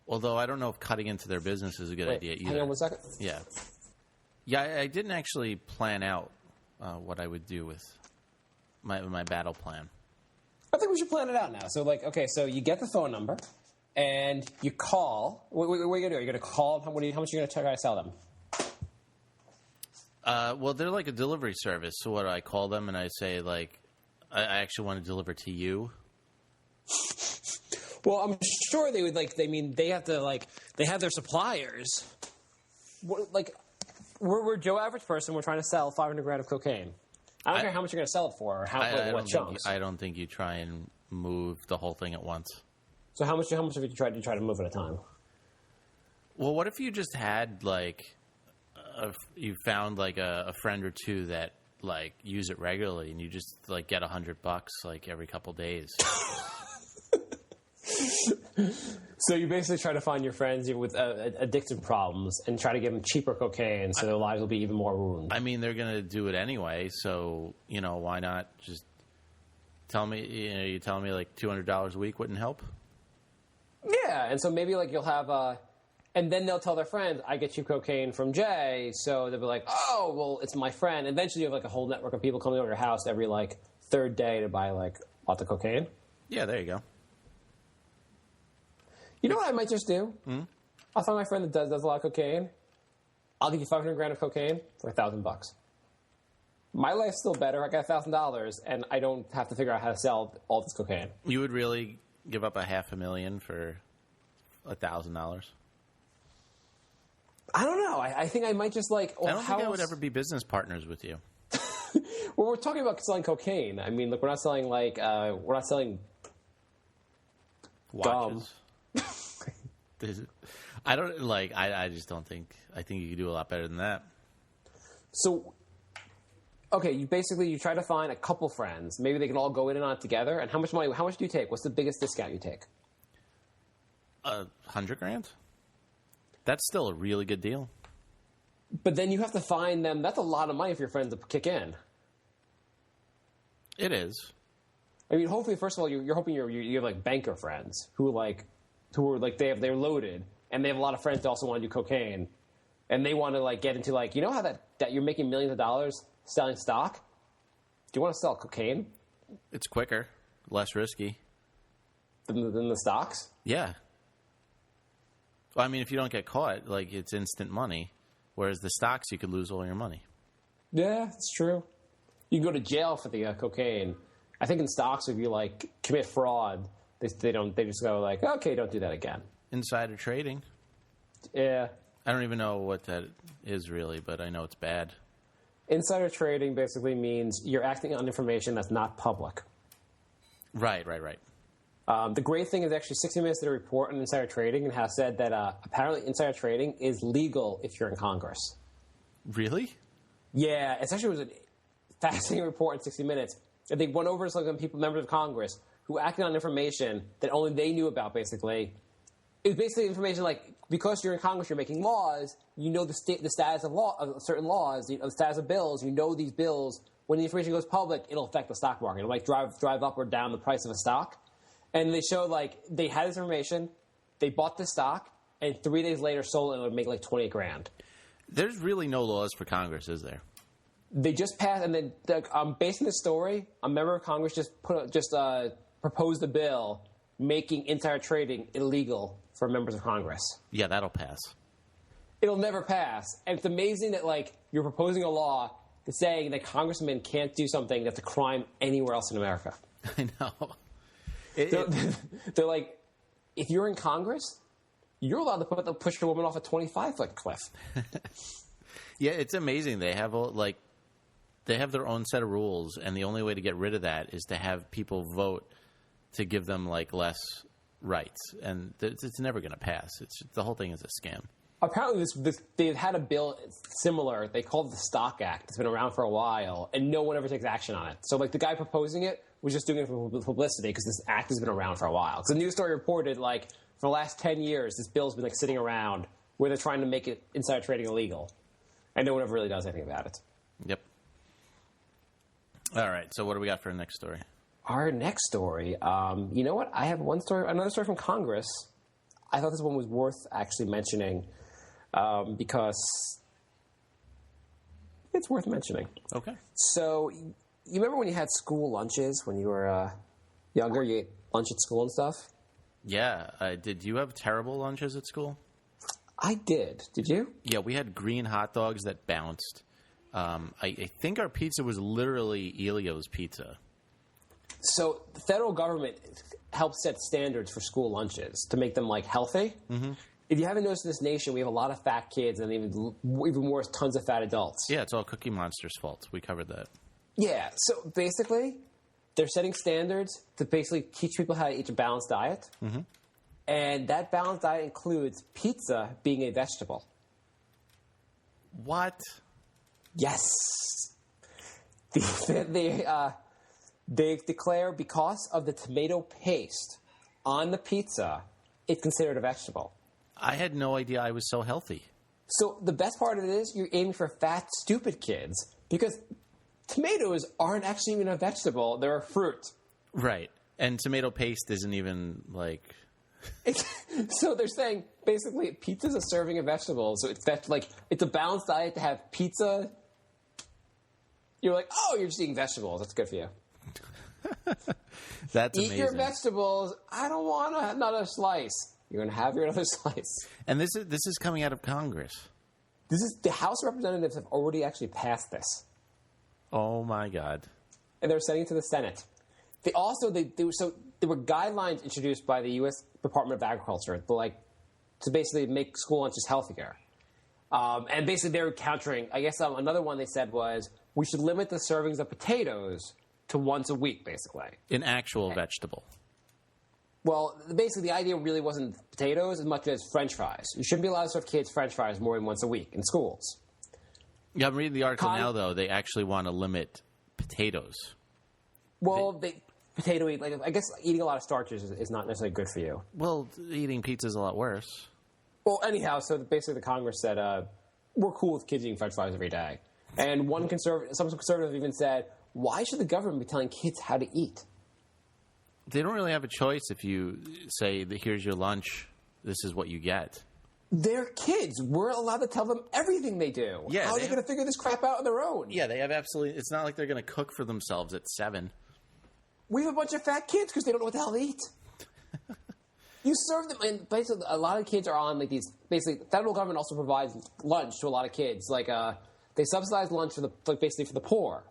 although I don't know if cutting into their business is a good idea either. Hang on 1 second. Yeah, I didn't actually plan out what I would do with my battle plan. I think we should plan it out now. So, like, okay, so you get the phone number, and you call. What are you going to do? Are you going to call them? How much are you going to try to sell them? Well, they're like a delivery service. So what do I call them? And I say, like, I actually want to deliver to you. Well, I'm sure they would, like, they have to, like, they have their suppliers. Like, we're Joe Average Person. We're trying to sell $500,000 of cocaine. I don't care how much you're going to sell it for, or what chunks. I don't think you try and move the whole thing at once. So how much have you tried to move at a time? Well, what if you just had, like, you found, like, a friend or two that, like, use it regularly, and you just, like, get $100, like, every couple days. So you basically try to find your friends with addiction problems and try to give them cheaper cocaine so their lives will be even more ruined. I mean, they're going to do it anyway, so, why not just tell me, you telling me, like, $200 a week wouldn't help? Yeah, and so maybe, like, you'll have and then they'll tell their friends, I get cheap cocaine from Jay, so they'll be like, oh, well, it's my friend. And eventually you have, like, a whole network of people coming over your house every, like, third day to buy, like, lots of cocaine. Yeah, there you go. You know what I might just do? Mm-hmm. I'll find my friend that does a lot of cocaine. I'll give you $500,000 of cocaine for $1,000. My life's still better. I got $1,000, and I don't have to figure out how to sell all this cocaine. You would really give up $500,000 for $1,000? I don't know. I think I might just like. I don't think I would ever be business partners with you. Well, we're talking about selling cocaine. I mean, look, we're not selling watches. Gum. I don't like. I just don't think. I think you could do a lot better than that. So, okay, you try to find a couple friends. Maybe they can all go in and on it together. And how much money? How much do you take? What's the biggest discount you take? $100,000. That's still a really good deal. But then you have to find them. That's a lot of money for your friends to kick in. It is. I mean, hopefully, first of all, you're hoping you have like banker friends who are like they're loaded and they have a lot of friends that also want to do cocaine, and they want to like get into like how that you're making millions of dollars selling stock. Do you want to sell cocaine? It's quicker, less risky than the stocks. Yeah. Well, I mean, if you don't get caught, like, it's instant money, whereas the stocks, you could lose all your money. Yeah, it's true. You can go to jail for the cocaine. I think in stocks, if you like commit fraud, they just go like, okay, don't do that again. Insider trading. Yeah. I don't even know what that is really, but I know it's bad. Insider trading basically means you're acting on information that's not public. Right. The great thing is actually 60 Minutes did a report on insider trading and has said that apparently insider trading is legal if you're in Congress. Really? Yeah, it actually was a fascinating report in 60 Minutes. They went over some members of Congress who acted on information that only they knew about, basically. It was basically information like, because you're in Congress, you're making laws, you know the status of certain laws, the status of bills, you know these bills. When the information goes public, it'll affect the stock market. It'll like drive up or down the price of a stock. And they showed, like, they had this information, they bought the stock, and 3 days later sold it and it would make, like, $20,000. There's really no laws for Congress, is there? They just passed, and then based on this story, a member of Congress just proposed a bill making insider trading illegal for members of Congress. Yeah, that'll pass. It'll never pass. And it's amazing that, like, you're proposing a law that's saying that congressmen can't do something that's a crime anywhere else in America. I know. They're like, if you're in Congress, you're allowed to push a woman off a 25-foot cliff. Yeah, it's amazing. They have their own set of rules, and the only way to get rid of that is to have people vote to give them like less rights, and it's never going to pass. The whole thing is a scam. Apparently, they've had a bill similar. They called it the Stock Act. It's been around for a while, and no one ever takes action on it. So, like, the guy proposing it was just doing it for publicity because this act has been around for a while. Because the news story reported, like, for the last 10 years, this bill's been, like, sitting around where they're trying to make it insider trading illegal, and no one ever really does anything about it. Yep. All right, so what do we got for our next story? Our next story, you know what? I have another story from Congress. I thought this one was worth actually mentioning because it's worth mentioning. Okay. So, you remember when you had school lunches when you were younger? You ate lunch at school and stuff? Yeah. Did you have terrible lunches at school? I did. Did you? Yeah, we had green hot dogs that bounced. I think our pizza was literally Elio's pizza. So the federal government helps set standards for school lunches to make them, like, healthy. Mm-hmm. If you haven't noticed in this nation, we have a lot of fat kids and even worse, tons of fat adults. Yeah, it's all Cookie Monster's fault. We covered that. Yeah, so basically, they're setting standards to basically teach people how to eat a balanced diet. Mm-hmm. And that balanced diet includes pizza being a vegetable. What? Yes. They declare because of the tomato paste on the pizza, it's considered a vegetable. I had no idea I was so healthy. So the best part of it is you're aiming for fat, stupid kids because tomatoes aren't actually even a vegetable. They're a fruit. Right. And tomato paste isn't even, like... So they're saying, basically, pizza's a serving of vegetables. So it's a balanced diet to have pizza. You're like, oh, you're just eating vegetables. That's good for you. That's amazing. Eat your vegetables. I don't want another slice. You're going to have your other slice. And this is coming out of Congress. The House of Representatives have already actually passed this. Oh my God! And they're sending it to the Senate. There were guidelines introduced by the U.S. Department of Agriculture to basically make school lunches healthier. And basically they were countering. I guess another one they said was we should limit the servings of potatoes to once a week, basically. An actual vegetable. Well, basically the idea really wasn't potatoes as much as French fries. You shouldn't be allowed to serve kids French fries more than once a week in schools. Yeah, I'm reading the article now, though. They actually want to limit potatoes. Well, I guess eating a lot of starches is not necessarily good for you. Well, eating pizza is a lot worse. Well, anyhow, so basically the Congress said, we're cool with kids eating French fries every day. And some conservatives even said, why should the government be telling kids how to eat? They don't really have a choice if you say, here's your lunch, this is what you get. They're kids. We're allowed to tell them everything they do. Yeah, how are they going to figure this crap out on their own? Yeah, they have absolutely... It's not like they're going to cook for themselves at 7. We have a bunch of fat kids because they don't know what the hell to eat. You serve them, and basically a lot of kids are on these. Basically, the federal government also provides lunch to a lot of kids. They subsidize lunch basically for the poor.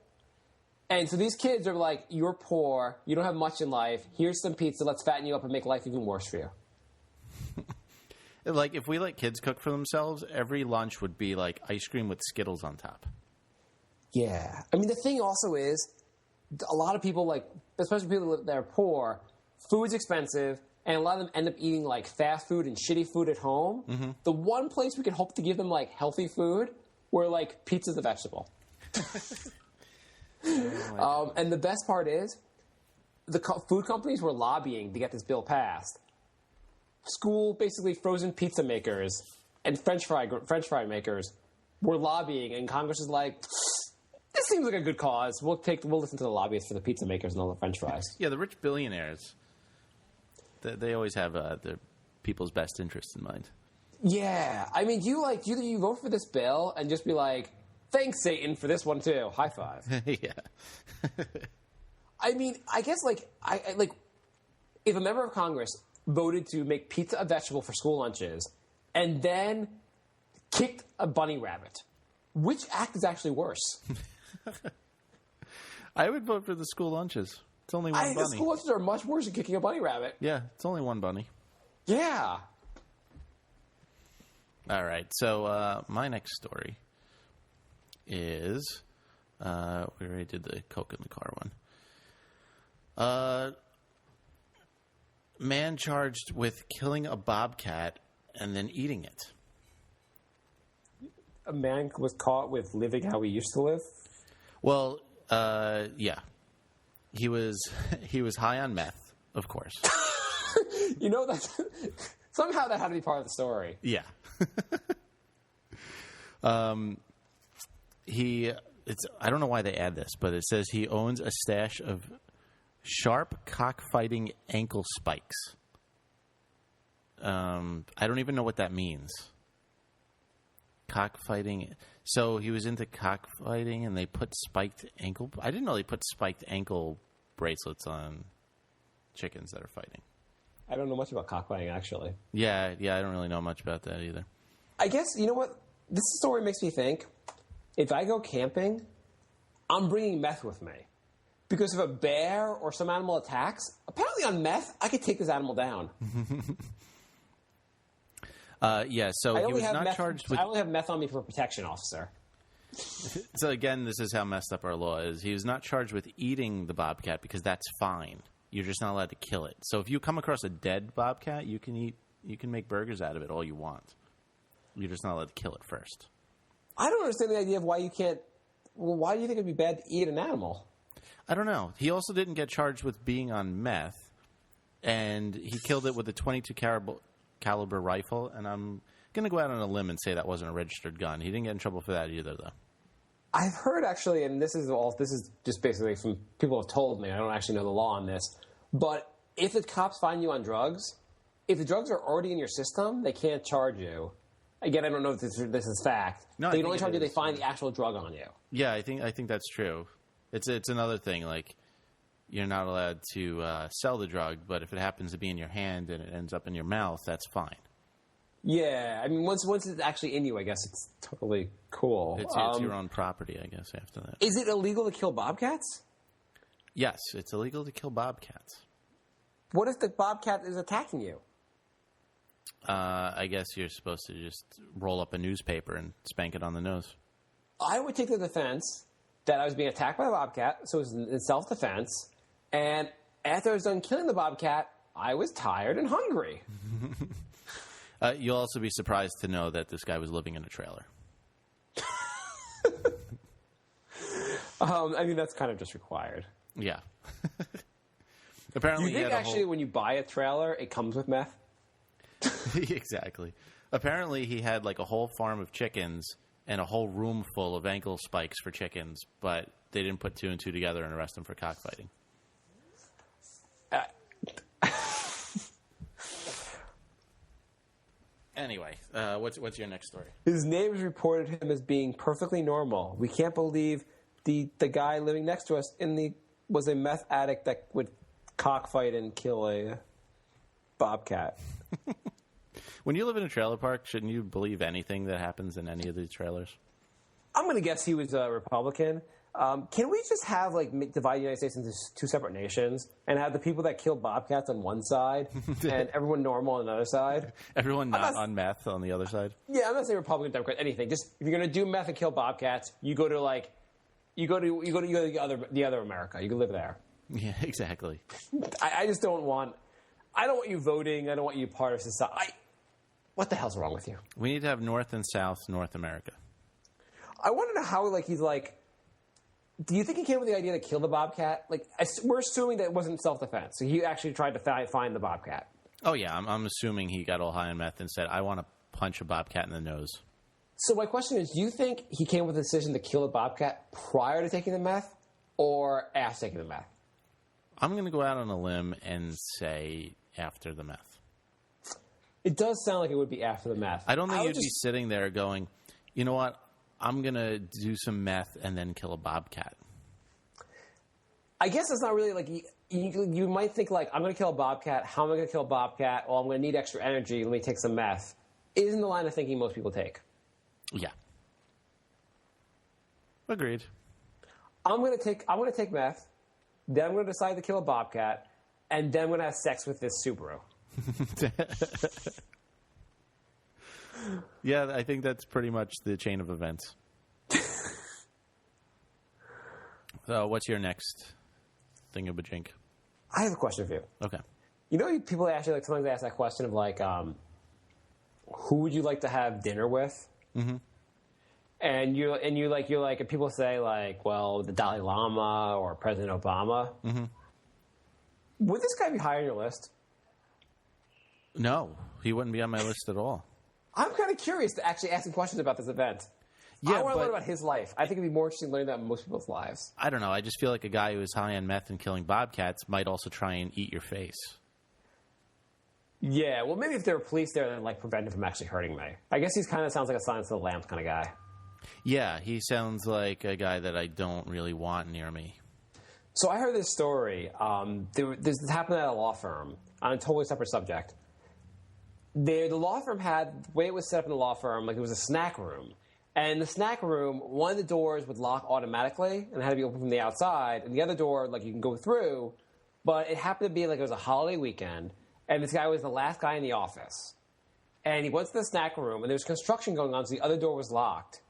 And so these kids are like, you're poor, you don't have much in life. Here's some pizza. Let's fatten you up and make life even worse for you. If we let kids cook for themselves, every lunch would be like ice cream with Skittles on top. Yeah, I mean the thing also is, a lot of people especially people that are poor, food's expensive. And a lot of them end up eating fast food and shitty food at home. Mm-hmm. The one place we can hope to give them healthy food, where pizza's a vegetable. And the best part is, the food companies were lobbying to get this bill passed. School, basically frozen pizza makers and French fry makers were lobbying, and Congress is like, this seems like a good cause. We'll listen to the lobbyists for the pizza makers and all the French fries. Yeah, the rich billionaires. They always have their people's best interests in mind. Yeah. I mean, do you vote for this bill and just be like, thanks, Satan, for this one, too. High five. Yeah. I mean, I guess, if a member of Congress voted to make pizza a vegetable for school lunches and then kicked a bunny rabbit, which act is actually worse? I would vote for the school lunches. It's only one bunny. The school lunches are much worse than kicking a bunny rabbit. Yeah, it's only one bunny. Yeah. All right, so my next story is we already did the Coke in the car one. Man charged with killing a bobcat and then eating it. A man was caught with living how he used to live? Well, yeah. He was high on meth, of course. That's somehow that had to be part of the story. Yeah. I don't know why they add this, but it says he owns a stash of sharp cockfighting ankle spikes. I don't even know what that means. Cockfighting. So he was into cockfighting, and they put spiked ankle. I didn't know they put spiked ankle bracelets on chickens that are fighting. I don't know much about cockfighting, actually. Yeah, I don't really know much about that either. I guess, you know what? This story makes me think, if I go camping, I'm bringing meth with me. Because if a bear or some animal attacks, apparently on meth, I could take this animal down. Yeah, so he was not charged with... I only have meth on me for protection, officer. So again, this is how messed up our law is. He was not charged with eating the bobcat because that's fine. You're just not allowed to kill it. So if you come across a dead bobcat, you can make burgers out of it all you want. You're just not allowed to kill it first. I don't understand the idea of why you can't... Well, why do you think it'd be bad to eat an animal? I don't know. He also didn't get charged with being on meth, and he killed it with a .22 caliber rifle, and I'm going to go out on a limb and say that wasn't a registered gun. He didn't get in trouble for that either, though. I've heard, actually, and this is just basically from people have told me. I don't actually know the law on this. But if the cops find you on drugs, if the drugs are already in your system, they can't charge you. Again, I don't know if this is fact. No, they can only charge you if they find the actual drug on you. Yeah, I think that's true. It's another thing. Like, you're not allowed to sell the drug, but if it happens to be in your hand and it ends up in your mouth, that's fine. Yeah, I mean, once it's actually in you, I guess it's totally cool. It's your own property, I guess, after that. Is it illegal to kill bobcats? Yes, it's illegal to kill bobcats. What if the bobcat is attacking you? I guess you're supposed to just roll up a newspaper and spank it on the nose. I would take the defense that I was being attacked by a bobcat, so it was in self-defense, and after I was done killing the bobcat, I was tired and hungry. You'll also be surprised to know that this guy was living in a trailer. I mean, that's kind of just required. Yeah. Apparently, you think actually when you buy a trailer, it comes with meth? Exactly. Apparently, he had like a whole farm of chickens and a whole room full of ankle spikes for chickens, but they didn't put two and two together and arrest him for cockfighting. Anyway, what's your next story? His neighbors reported him as being perfectly normal. We can't believe the guy living next to us was a meth addict that would cockfight and kill a bobcat. When you live in a trailer park, shouldn't you believe anything that happens in any of these trailers? I'm going to guess he was a Republican. Can we just have divide the United States into two separate nations and have the people that kill bobcats on one side and everyone normal on another side? Everyone not on meth on the other side? Yeah, I'm not saying Republican, Democrat, anything. Just if you're going to do meth and kill bobcats, you go to the other America. You can live there. Yeah, exactly. I just don't want. I don't want you voting. I don't want you part of society. What the hell's wrong with you? We need to have North and South North America. I want to know how he's like. Do you think he came with the idea to kill the bobcat? We're assuming that it wasn't self-defense, so he actually tried to find the bobcat. Oh yeah, I'm assuming he got all high on meth and said, "I want to punch a bobcat in the nose." So my question is, do you think he came with the decision to kill the bobcat prior to taking the meth, or after taking the meth? I'm going to go out on a limb and say after the meth. It does sound like it would be after the meth. I don't think you'd be sitting there going, you know what, I'm going to do some meth and then kill a bobcat. I guess it's not really like you might think like, I'm going to kill a bobcat. How am I going to kill a bobcat? Well, I'm going to need extra energy. Let me take some meth. Isn't the line of thinking most people take. Yeah. Agreed. I'm going to take meth. Then I'm going to decide to kill a bobcat. And then I'm going to have sex with this Subaru. Yeah, I think that's pretty much the chain of events. So what's your next thingamajink? I have a question for you. Okay. You know, people actually like sometimes they ask that question of like, who would you like to have dinner with? Mm-hmm. And people say like, well, the Dalai Lama or President Obama. Mm-hmm. Would this guy be high on your list? No, he wouldn't be on my list at all. I'm kind of curious to actually ask him questions about this event. Yeah, I want to learn about his life. I think it'd be more interesting learning about most people's lives. I don't know. I just feel like a guy who is high on meth and killing bobcats might also try and eat your face. Yeah, well, maybe if there were police there, then like prevent him from actually hurting me. I guess he kind of sounds like a Silence of the Lambs kind of guy. Yeah, he sounds like a guy that I don't really want near me. So I heard this story. This happened at a law firm on a totally separate subject. The law firm had, the way it was set up in the law firm, like it was a snack room. And in the snack room, one of the doors would lock automatically and had to be open from the outside. And the other door, like you can go through. But it happened to be like it was a holiday weekend. And this guy was the last guy in the office. And he went to the snack room, and there was construction going on, so the other door was locked.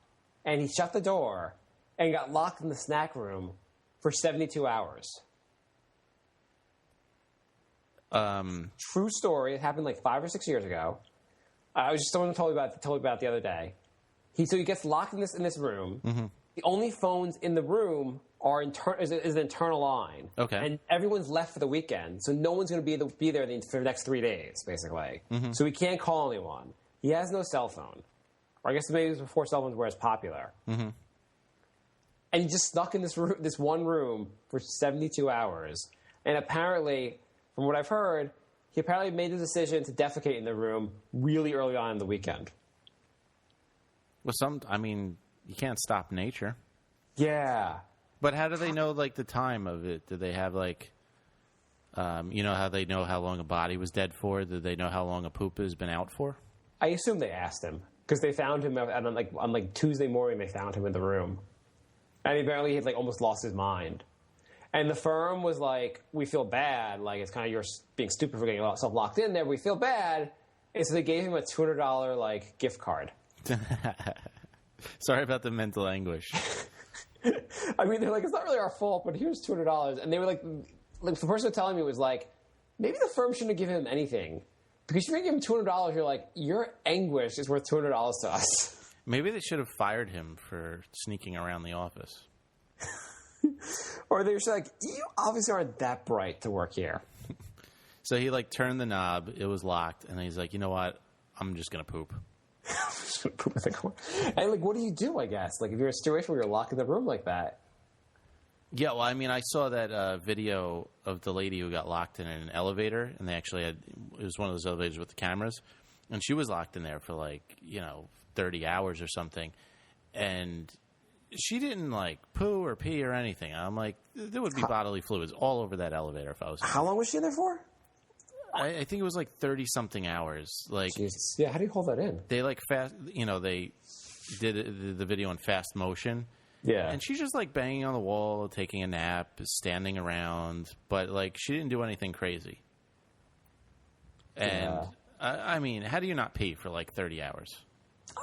And he shut the door and got locked in the snack room for 72 hours. True story. It happened like 5 or 6 years ago. Someone told me about it the other day. So he gets locked in this room. Mm-hmm. The only phones in the room is an internal line. Okay. And everyone's left for the weekend, so no one's going to be there for the next 3 days, basically. Mm-hmm. So he can't call anyone. He has no cell phone. Or I guess maybe it was before cell phones were as popular. Mm-hmm. And he just stuck in this one room for 72 hours. And apparently, from what I've heard, he apparently made the decision to defecate in the room really early on in the weekend. Well, you can't stop nature. Yeah. But how do they know, like, the time of it? Do they have, like, how they know how long a body was dead for? Do they know how long a poop has been out for? I assume they asked him. Because they found him, on Tuesday morning, they found him in the room. And apparently he had, like, almost lost his mind. And the firm was like, we feel bad. Like, it's kind of you're being stupid for getting yourself locked in there. We feel bad. And so they gave him a $200, like, gift card. Sorry about the mental anguish. I mean, they're like, it's not really our fault, but here's $200. And they were like the person telling me was like, maybe the firm shouldn't have given him anything. Because if you give him $200, you're like, your anguish is worth $200 to us. Maybe they should have fired him for sneaking around the office. Or they were like, you obviously aren't that bright to work here. So he, like, turned the knob. It was locked. And he's like, you know what? I'm just going to poop. I'm just going to poop in the corner. And, like, what do you do, I guess? Like, if you're in a situation where you're locked in the room like that. Yeah, well, I mean, I saw that video of the lady who got locked in an elevator. And they actually it was one of those elevators with the cameras. And she was locked in there for, like, 30 hours or something. And she didn't, like, poo or pee or anything. I'm like, there would be bodily fluids all over that elevator if I was. How long was she in there for? I think it was like 30-something hours. Like, Jesus. Yeah, how do you hold that in? They like fast, they did the video in fast motion. Yeah. And she's just like banging on the wall, taking a nap, standing around, but like she didn't do anything crazy. And I mean, how do you not pee for like 30 hours?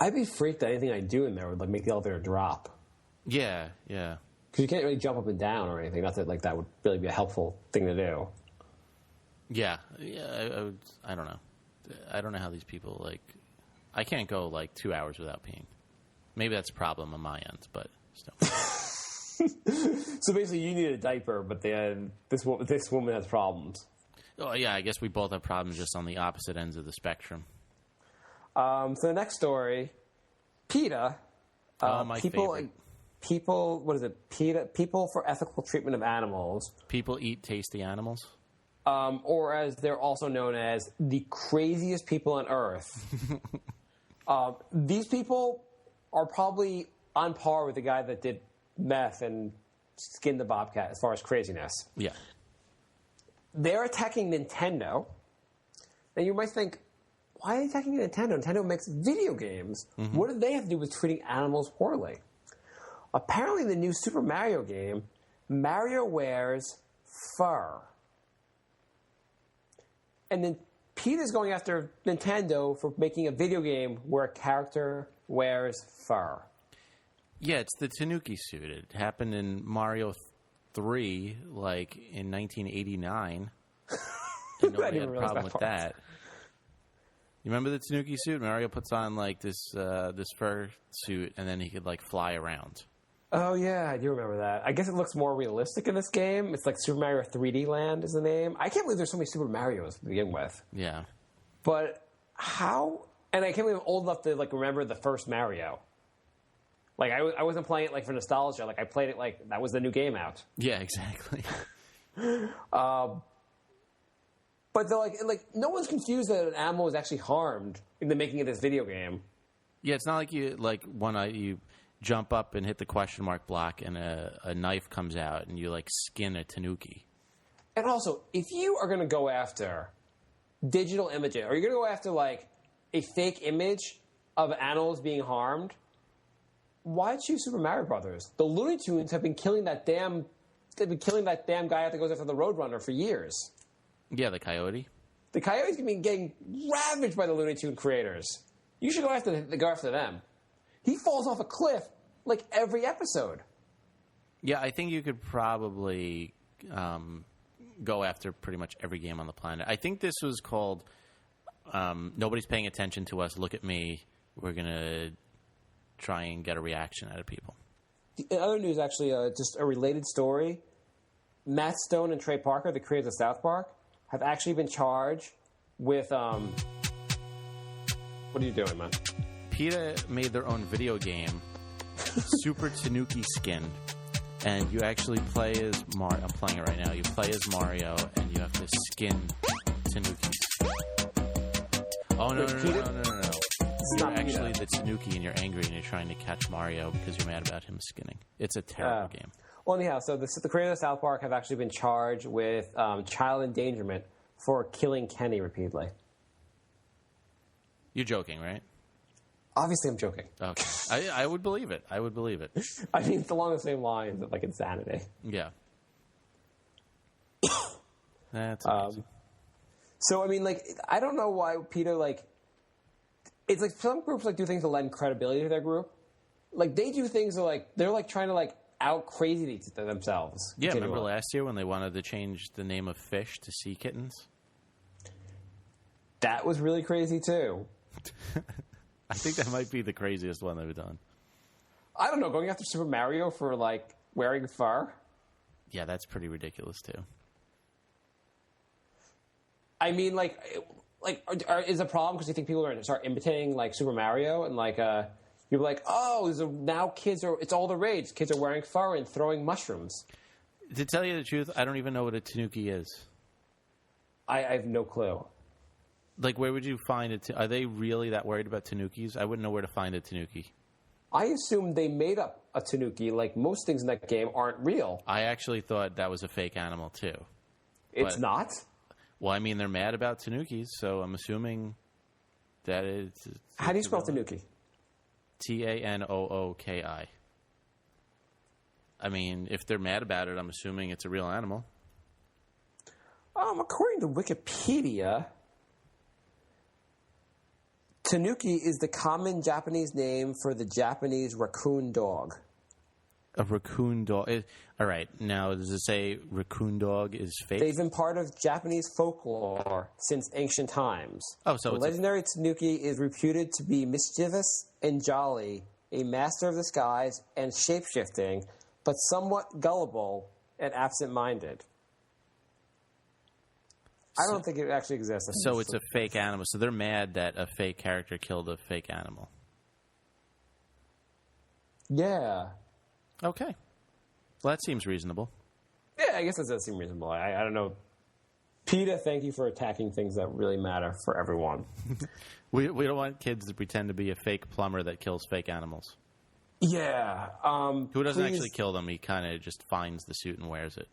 I'd be freaked that anything I do in there would like make the elevator drop. Yeah, yeah. Because you can't really jump up and down or anything. Not that like that would really be a helpful thing to do. Yeah, I don't know. I don't know how these people, like... I can't go, like, 2 hours without peeing. Maybe that's a problem on my end, but still. So basically you need a diaper, but then this woman has problems. Oh, yeah, I guess we both have problems just on the opposite ends of the spectrum. So the next story, PETA. My favorite. People, what is it? PETA, People for Ethical Treatment of Animals. People eat tasty animals? or as they're also known as the craziest people on Earth. These people are probably on par with the guy that did meth and skinned the bobcat as far as craziness. Yeah. They're attacking Nintendo. And you might think, why are they attacking Nintendo? Nintendo makes video games. Mm-hmm. What do they have to do with treating animals poorly? Apparently, in the new Super Mario game, Mario wears fur. And then PETA's going after Nintendo for making a video game where a character wears fur. Yeah, it's the Tanuki suit. It happened in Mario 3, like, in 1989. And nobody had a problem with that. You remember the Tanuki suit? Mario puts on, like, this fur suit, and then he could, like, fly around. Oh, yeah, I do remember that. I guess it looks more realistic in this game. It's like Super Mario 3D Land is the name. I can't believe there's so many Super Marios to begin with. Yeah. But how... And I can't believe I'm old enough to, like, remember the first Mario. Like, I wasn't playing it, like, for nostalgia. Like, I played it, like, that was the new game out. Yeah, exactly. But they're like, no one's confused that an animal was actually harmed in the making of this video game. Yeah, it's not like you jump up and hit the question mark block and a knife comes out and you, like, skin a Tanuki. And also, if you are going to go after digital imaging, or you're going to go after, like, a fake image of animals being harmed, why choose Super Mario Brothers? The Looney Tunes have been killing that damn guy that goes after the Roadrunner for years. Yeah, the coyote. The coyote's been getting ravaged by the Looney Tune creators. You should go after them. He falls off a cliff like every episode. Yeah, I think you could probably go after pretty much every game on the planet. I think this was called Nobody's Paying Attention to Us, Look at Me. We're going to try and get a reaction out of people. In other news, actually, just a related story. Matt Stone and Trey Parker, the creators of South Park, have actually been charged with... What are you doing, man? PETA made their own video game, Super Tanuki Skin, and you actually play as Mario. I'm playing it right now. You play as Mario, and you have to skin Tanukis. Oh, no. You're actually the Tanuki, and you're angry, and you're trying to catch Mario because you're mad about him skinning. It's a terrible game. Well, anyhow, so the creators of South Park have actually been charged with child endangerment for killing Kenny repeatedly. You're joking, right? Obviously, I'm joking. Okay. I would believe it. I mean, it's along the same lines of, like, insanity. Yeah. That's amazing. So, I mean, like, I don't know why PETA, like... It's like some groups, like, do things to lend credibility to their group. Like, they do things that, like... They're, like, trying to, like, out-crazy themselves. Yeah, remember last year when they wanted to change the name of fish to sea kittens? That was really crazy, too. I think that might be the craziest one they've done. I don't know, going after Super Mario for, like, wearing fur? Yeah, that's pretty ridiculous, too. I mean, like is a problem because you think people are going to start imitating, like, Super Mario? And, like, you're like, oh, now it's all the rage. Kids are wearing fur and throwing mushrooms. To tell you the truth, I don't even know what a Tanuki is. I have no clue. Like, where would you find it? Are they really that worried about Tanukis? I wouldn't know where to find a Tanuki. I assume they made up a Tanuki. Like, most things in that game aren't real. I actually thought that was a fake animal, too. It's not? Well, I mean, they're mad about Tanukis, so I'm assuming that it's How do you spell Tanuki? Tanooki. I mean, if they're mad about it, I'm assuming it's a real animal. According to Wikipedia... Tanuki is the common Japanese name for the Japanese raccoon dog. A raccoon dog. All right. Now, does it say raccoon dog is fake? They've been part of Japanese folklore since ancient times. Oh, so the legendary Tanuki is reputed to be mischievous and jolly, a master of disguise and shape-shifting, but somewhat gullible and absent-minded. I don't think it actually exists. So it's a fake animal. So they're mad that a fake character killed a fake animal. Yeah. Okay. Well, that seems reasonable. Yeah, I guess that does seem reasonable. I don't know. PETA, thank you for attacking things that really matter for everyone. We don't want kids to pretend to be a fake plumber that kills fake animals. Yeah. Who doesn't actually kill them? He kind of just finds the suit and wears it.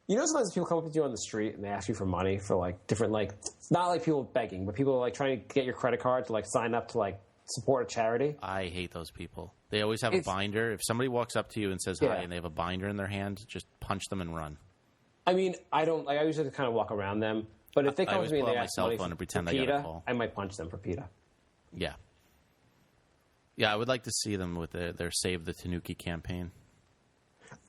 You know, sometimes people come up to you on the street and they ask you for money for like different, like, it's not like people begging, but people are like trying to get your credit card to like sign up to like support a charity. I hate those people. They always have a binder. If somebody walks up to you and says hi and they have a binder in their hand, just punch them and run. I mean, I don't. Like, I usually kind of walk around them, but if they come to me and they ask money and pretend for they got PETA, a call. I might punch them for PETA. Yeah. Yeah, I would like to see them with their Save the Tanuki campaign.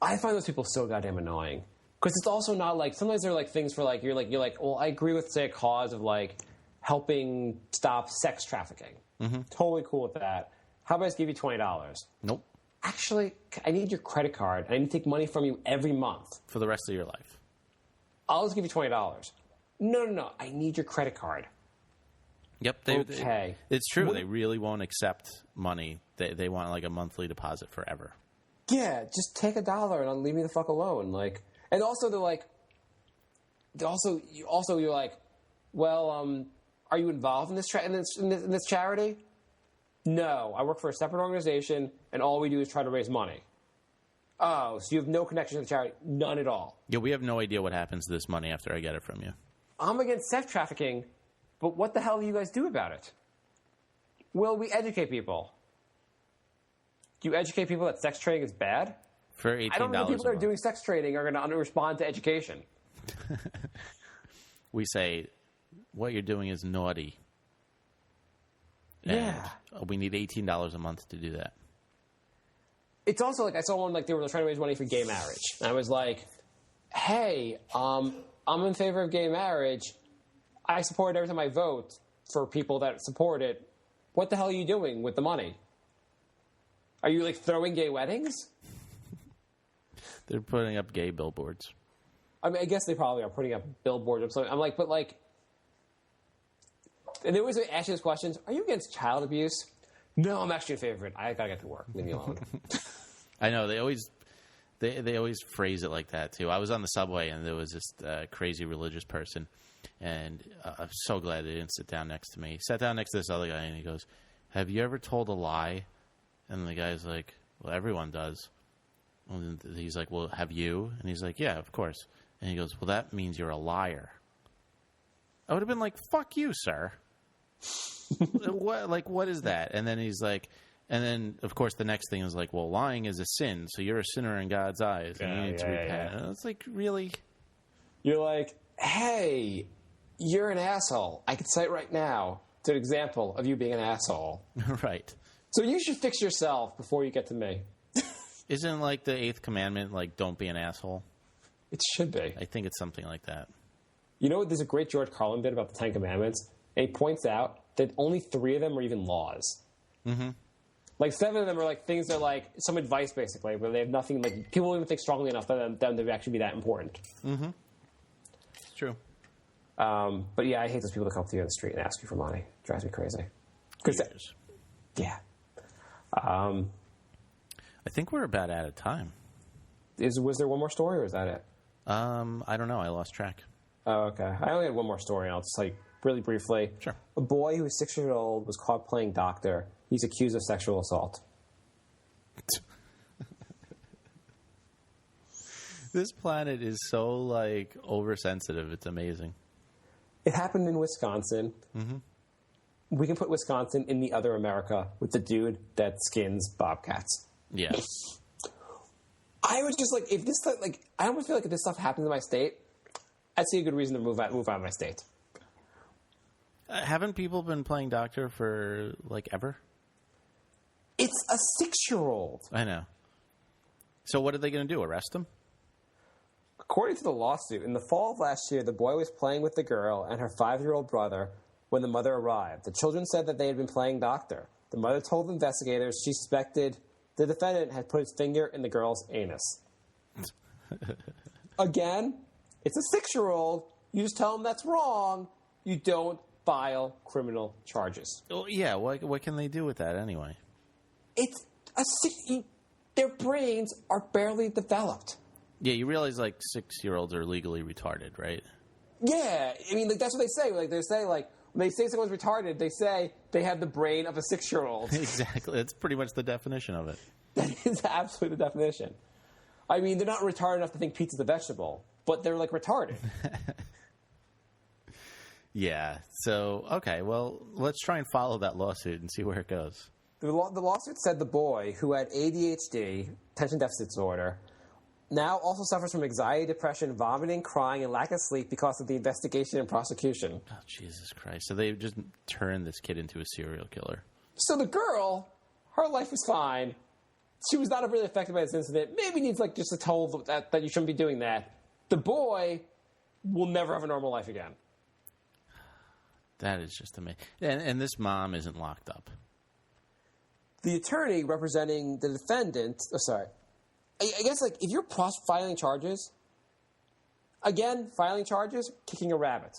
I find those people so goddamn annoying because it's also not like sometimes they're like things for like you're like well, I agree with say a cause of like helping stop sex trafficking. Mm-hmm. Totally cool with that. How about I just give you $20? Nope. Actually, I need your credit card and I need to take money from you every month for the rest of your life. I'll just give you $20. No. I need your credit card. Yep. It's true. They really won't accept money. They want like a monthly deposit forever. Yeah, just take $1 and leave me the fuck alone. Like, and also they're like, you're like, well, are you involved in this charity? No, I work for a separate organization, and all we do is try to raise money. Oh, so you have no connection to the charity? None at all. Yeah, we have no idea what happens to this money after I get it from you. I'm against sex trafficking, but what the hell do you guys do about it? Well, we educate people. Do you educate people that sex trading is bad? For $18 I don't think the people that are doing sex trading are going to respond to education. We say, what you're doing is naughty. Yeah. And we need $18 a month to do that. It's also like I saw one like they were trying to raise money for gay marriage. And I was like, hey, I'm in favor of gay marriage. I support it every time I vote for people that support it. What the hell are you doing with the money? Are you like throwing gay weddings? They're putting up gay billboards. I mean, I guess they probably are putting up billboards. I'm like, but like, and they always ask you these questions. Are you against child abuse? No, I'm actually in favor of it. I gotta get to work. Leave me alone. I know they always phrase it like that too. I was on the subway and there was this crazy religious person, and I'm so glad they didn't sit down next to me. He sat down next to this other guy and he goes, "Have you ever told a lie?" And the guy's like, "Well, everyone does." And he's like, "Well, have you?" And he's like, "Yeah, of course." And he goes, "Well, that means you're a liar." I would have been like, "Fuck you, sir." What is that? And then he's like, and then of course the next thing is like, well, lying is a sin, so you're a sinner in God's eyes, and you need to repent. And it's like, really? You're like, hey, you're an asshole. I could cite right now to an example of you being an asshole. Right. So you should fix yourself before you get to me. Isn't like the 8th commandment like, don't be an asshole? It should be. I think it's something like that. You know, there's a great George Carlin bit about the 10 Commandments, and he points out that only 3 of them are even laws. Mm-hmm. Like 7 of them are like things that are like some advice basically, but they have nothing, like people don't even think strongly enough that them to actually be that important. Mm-hmm. It's true. But yeah, I hate those people that come up to you on the street and ask you for money. It drives me crazy. Yeah. I think we're about out of time. Was there one more story or is that it? I don't know. I lost track. Oh, okay. I only had one more story, and I'll just like really briefly. Sure. A boy who was 6 years old was caught playing doctor. He's accused of sexual assault. This planet is so like oversensitive. It's amazing. It happened in Wisconsin. Mm-hmm. We can put Wisconsin in the other America with the dude that skins bobcats. Yeah. I was just like, if this like, I almost feel like if this stuff happens in my state, I'd see a good reason to move out of my state. Haven't people been playing doctor for like ever? It's a 6-year-old. I know. So what are they going to do? Arrest him? According to the lawsuit, in the fall of last year, the boy was playing with the girl and her 5-year-old brother when the mother arrived. The children said that they had been playing doctor. The mother told investigators she suspected the defendant had put his finger in the girl's anus. Again, it's a 6-year-old. You just tell them that's wrong. You don't file criminal charges. Well, yeah, what can they do with that anyway? It's their brains are barely developed. Yeah, you realize like 6-year-olds are legally retarded, right? Yeah, I mean, like, that's what they say. Like, they say, like, when they say someone's retarded, they say they have the brain of a 6-year-old. Exactly. That's pretty much the definition of it. That is absolutely the definition. I mean, they're not retarded enough to think pizza's a vegetable, but they're, like, retarded. Yeah. So, okay, well, let's try and follow that lawsuit and see where it goes. The lawsuit said the boy, who had ADHD, attention deficit disorder, now also suffers from anxiety, depression, vomiting, crying, and lack of sleep because of the investigation and prosecution. Oh, Jesus Christ. So they just turned this kid into a serial killer. So the girl, her life was fine. She was not really affected by this incident. Maybe needs, like, just a told that you shouldn't be doing that. The boy will never have a normal life again. That is just amazing. And this mom isn't locked up. The attorney representing the defendant... Oh, sorry. I guess, like, if you're filing charges... Again, filing charges, kicking a rabbit.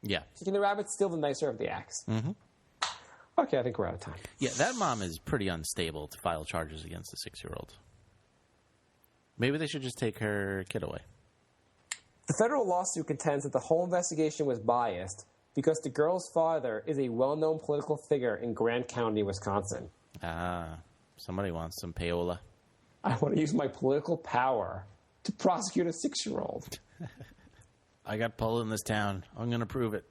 Yeah. Kicking the rabbit's still the nicer of the acts. Mm-hmm. Okay, I think we're out of time. Yeah, that mom is pretty unstable to file charges against a 6-year-old. Maybe they should just take her kid away. The federal lawsuit contends that the whole investigation was biased because the girl's father is a well-known political figure in Grant County, Wisconsin. Ah, somebody wants some payola. I want to use my political power to prosecute a 6-year-old. I got pulled in this town. I'm going to prove it.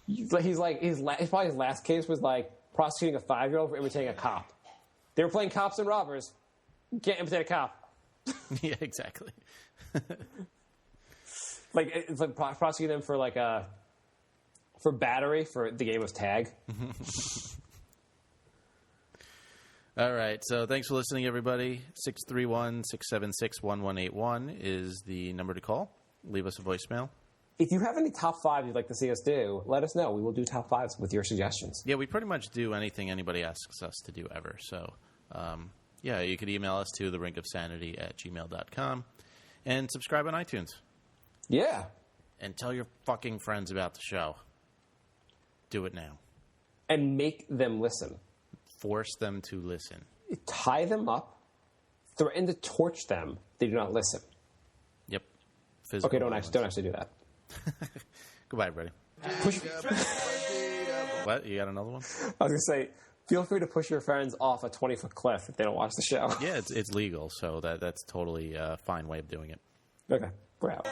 He's probably his last case was like prosecuting a 5-year-old for imitating a cop. They were playing cops and robbers. You can't imitate a cop. Yeah, exactly. Like, it's like prosecuting them for for battery for the game of tag. All right, so thanks for listening, everybody. 631-676-1181 is the number to call. Leave us a voicemail. If you have any top 5 you'd like to see us do, let us know. We will do top 5s with your suggestions. Yeah, we pretty much do anything anybody asks us to do ever. So, yeah, you could email us to therinkofsanity@gmail.com and subscribe on iTunes. Yeah. And tell your fucking friends about the show. Do it now. And make them listen. Force them to listen. Tie them up. Threaten to torch them. They do not listen. Yep. Physical okay, don't actually do that. Goodbye, everybody. What? You got another one? I was going to say, feel free to push your friends off a 20-foot cliff if they don't watch the show. Yeah, it's legal, so that's totally a fine way of doing it. Okay, we're out.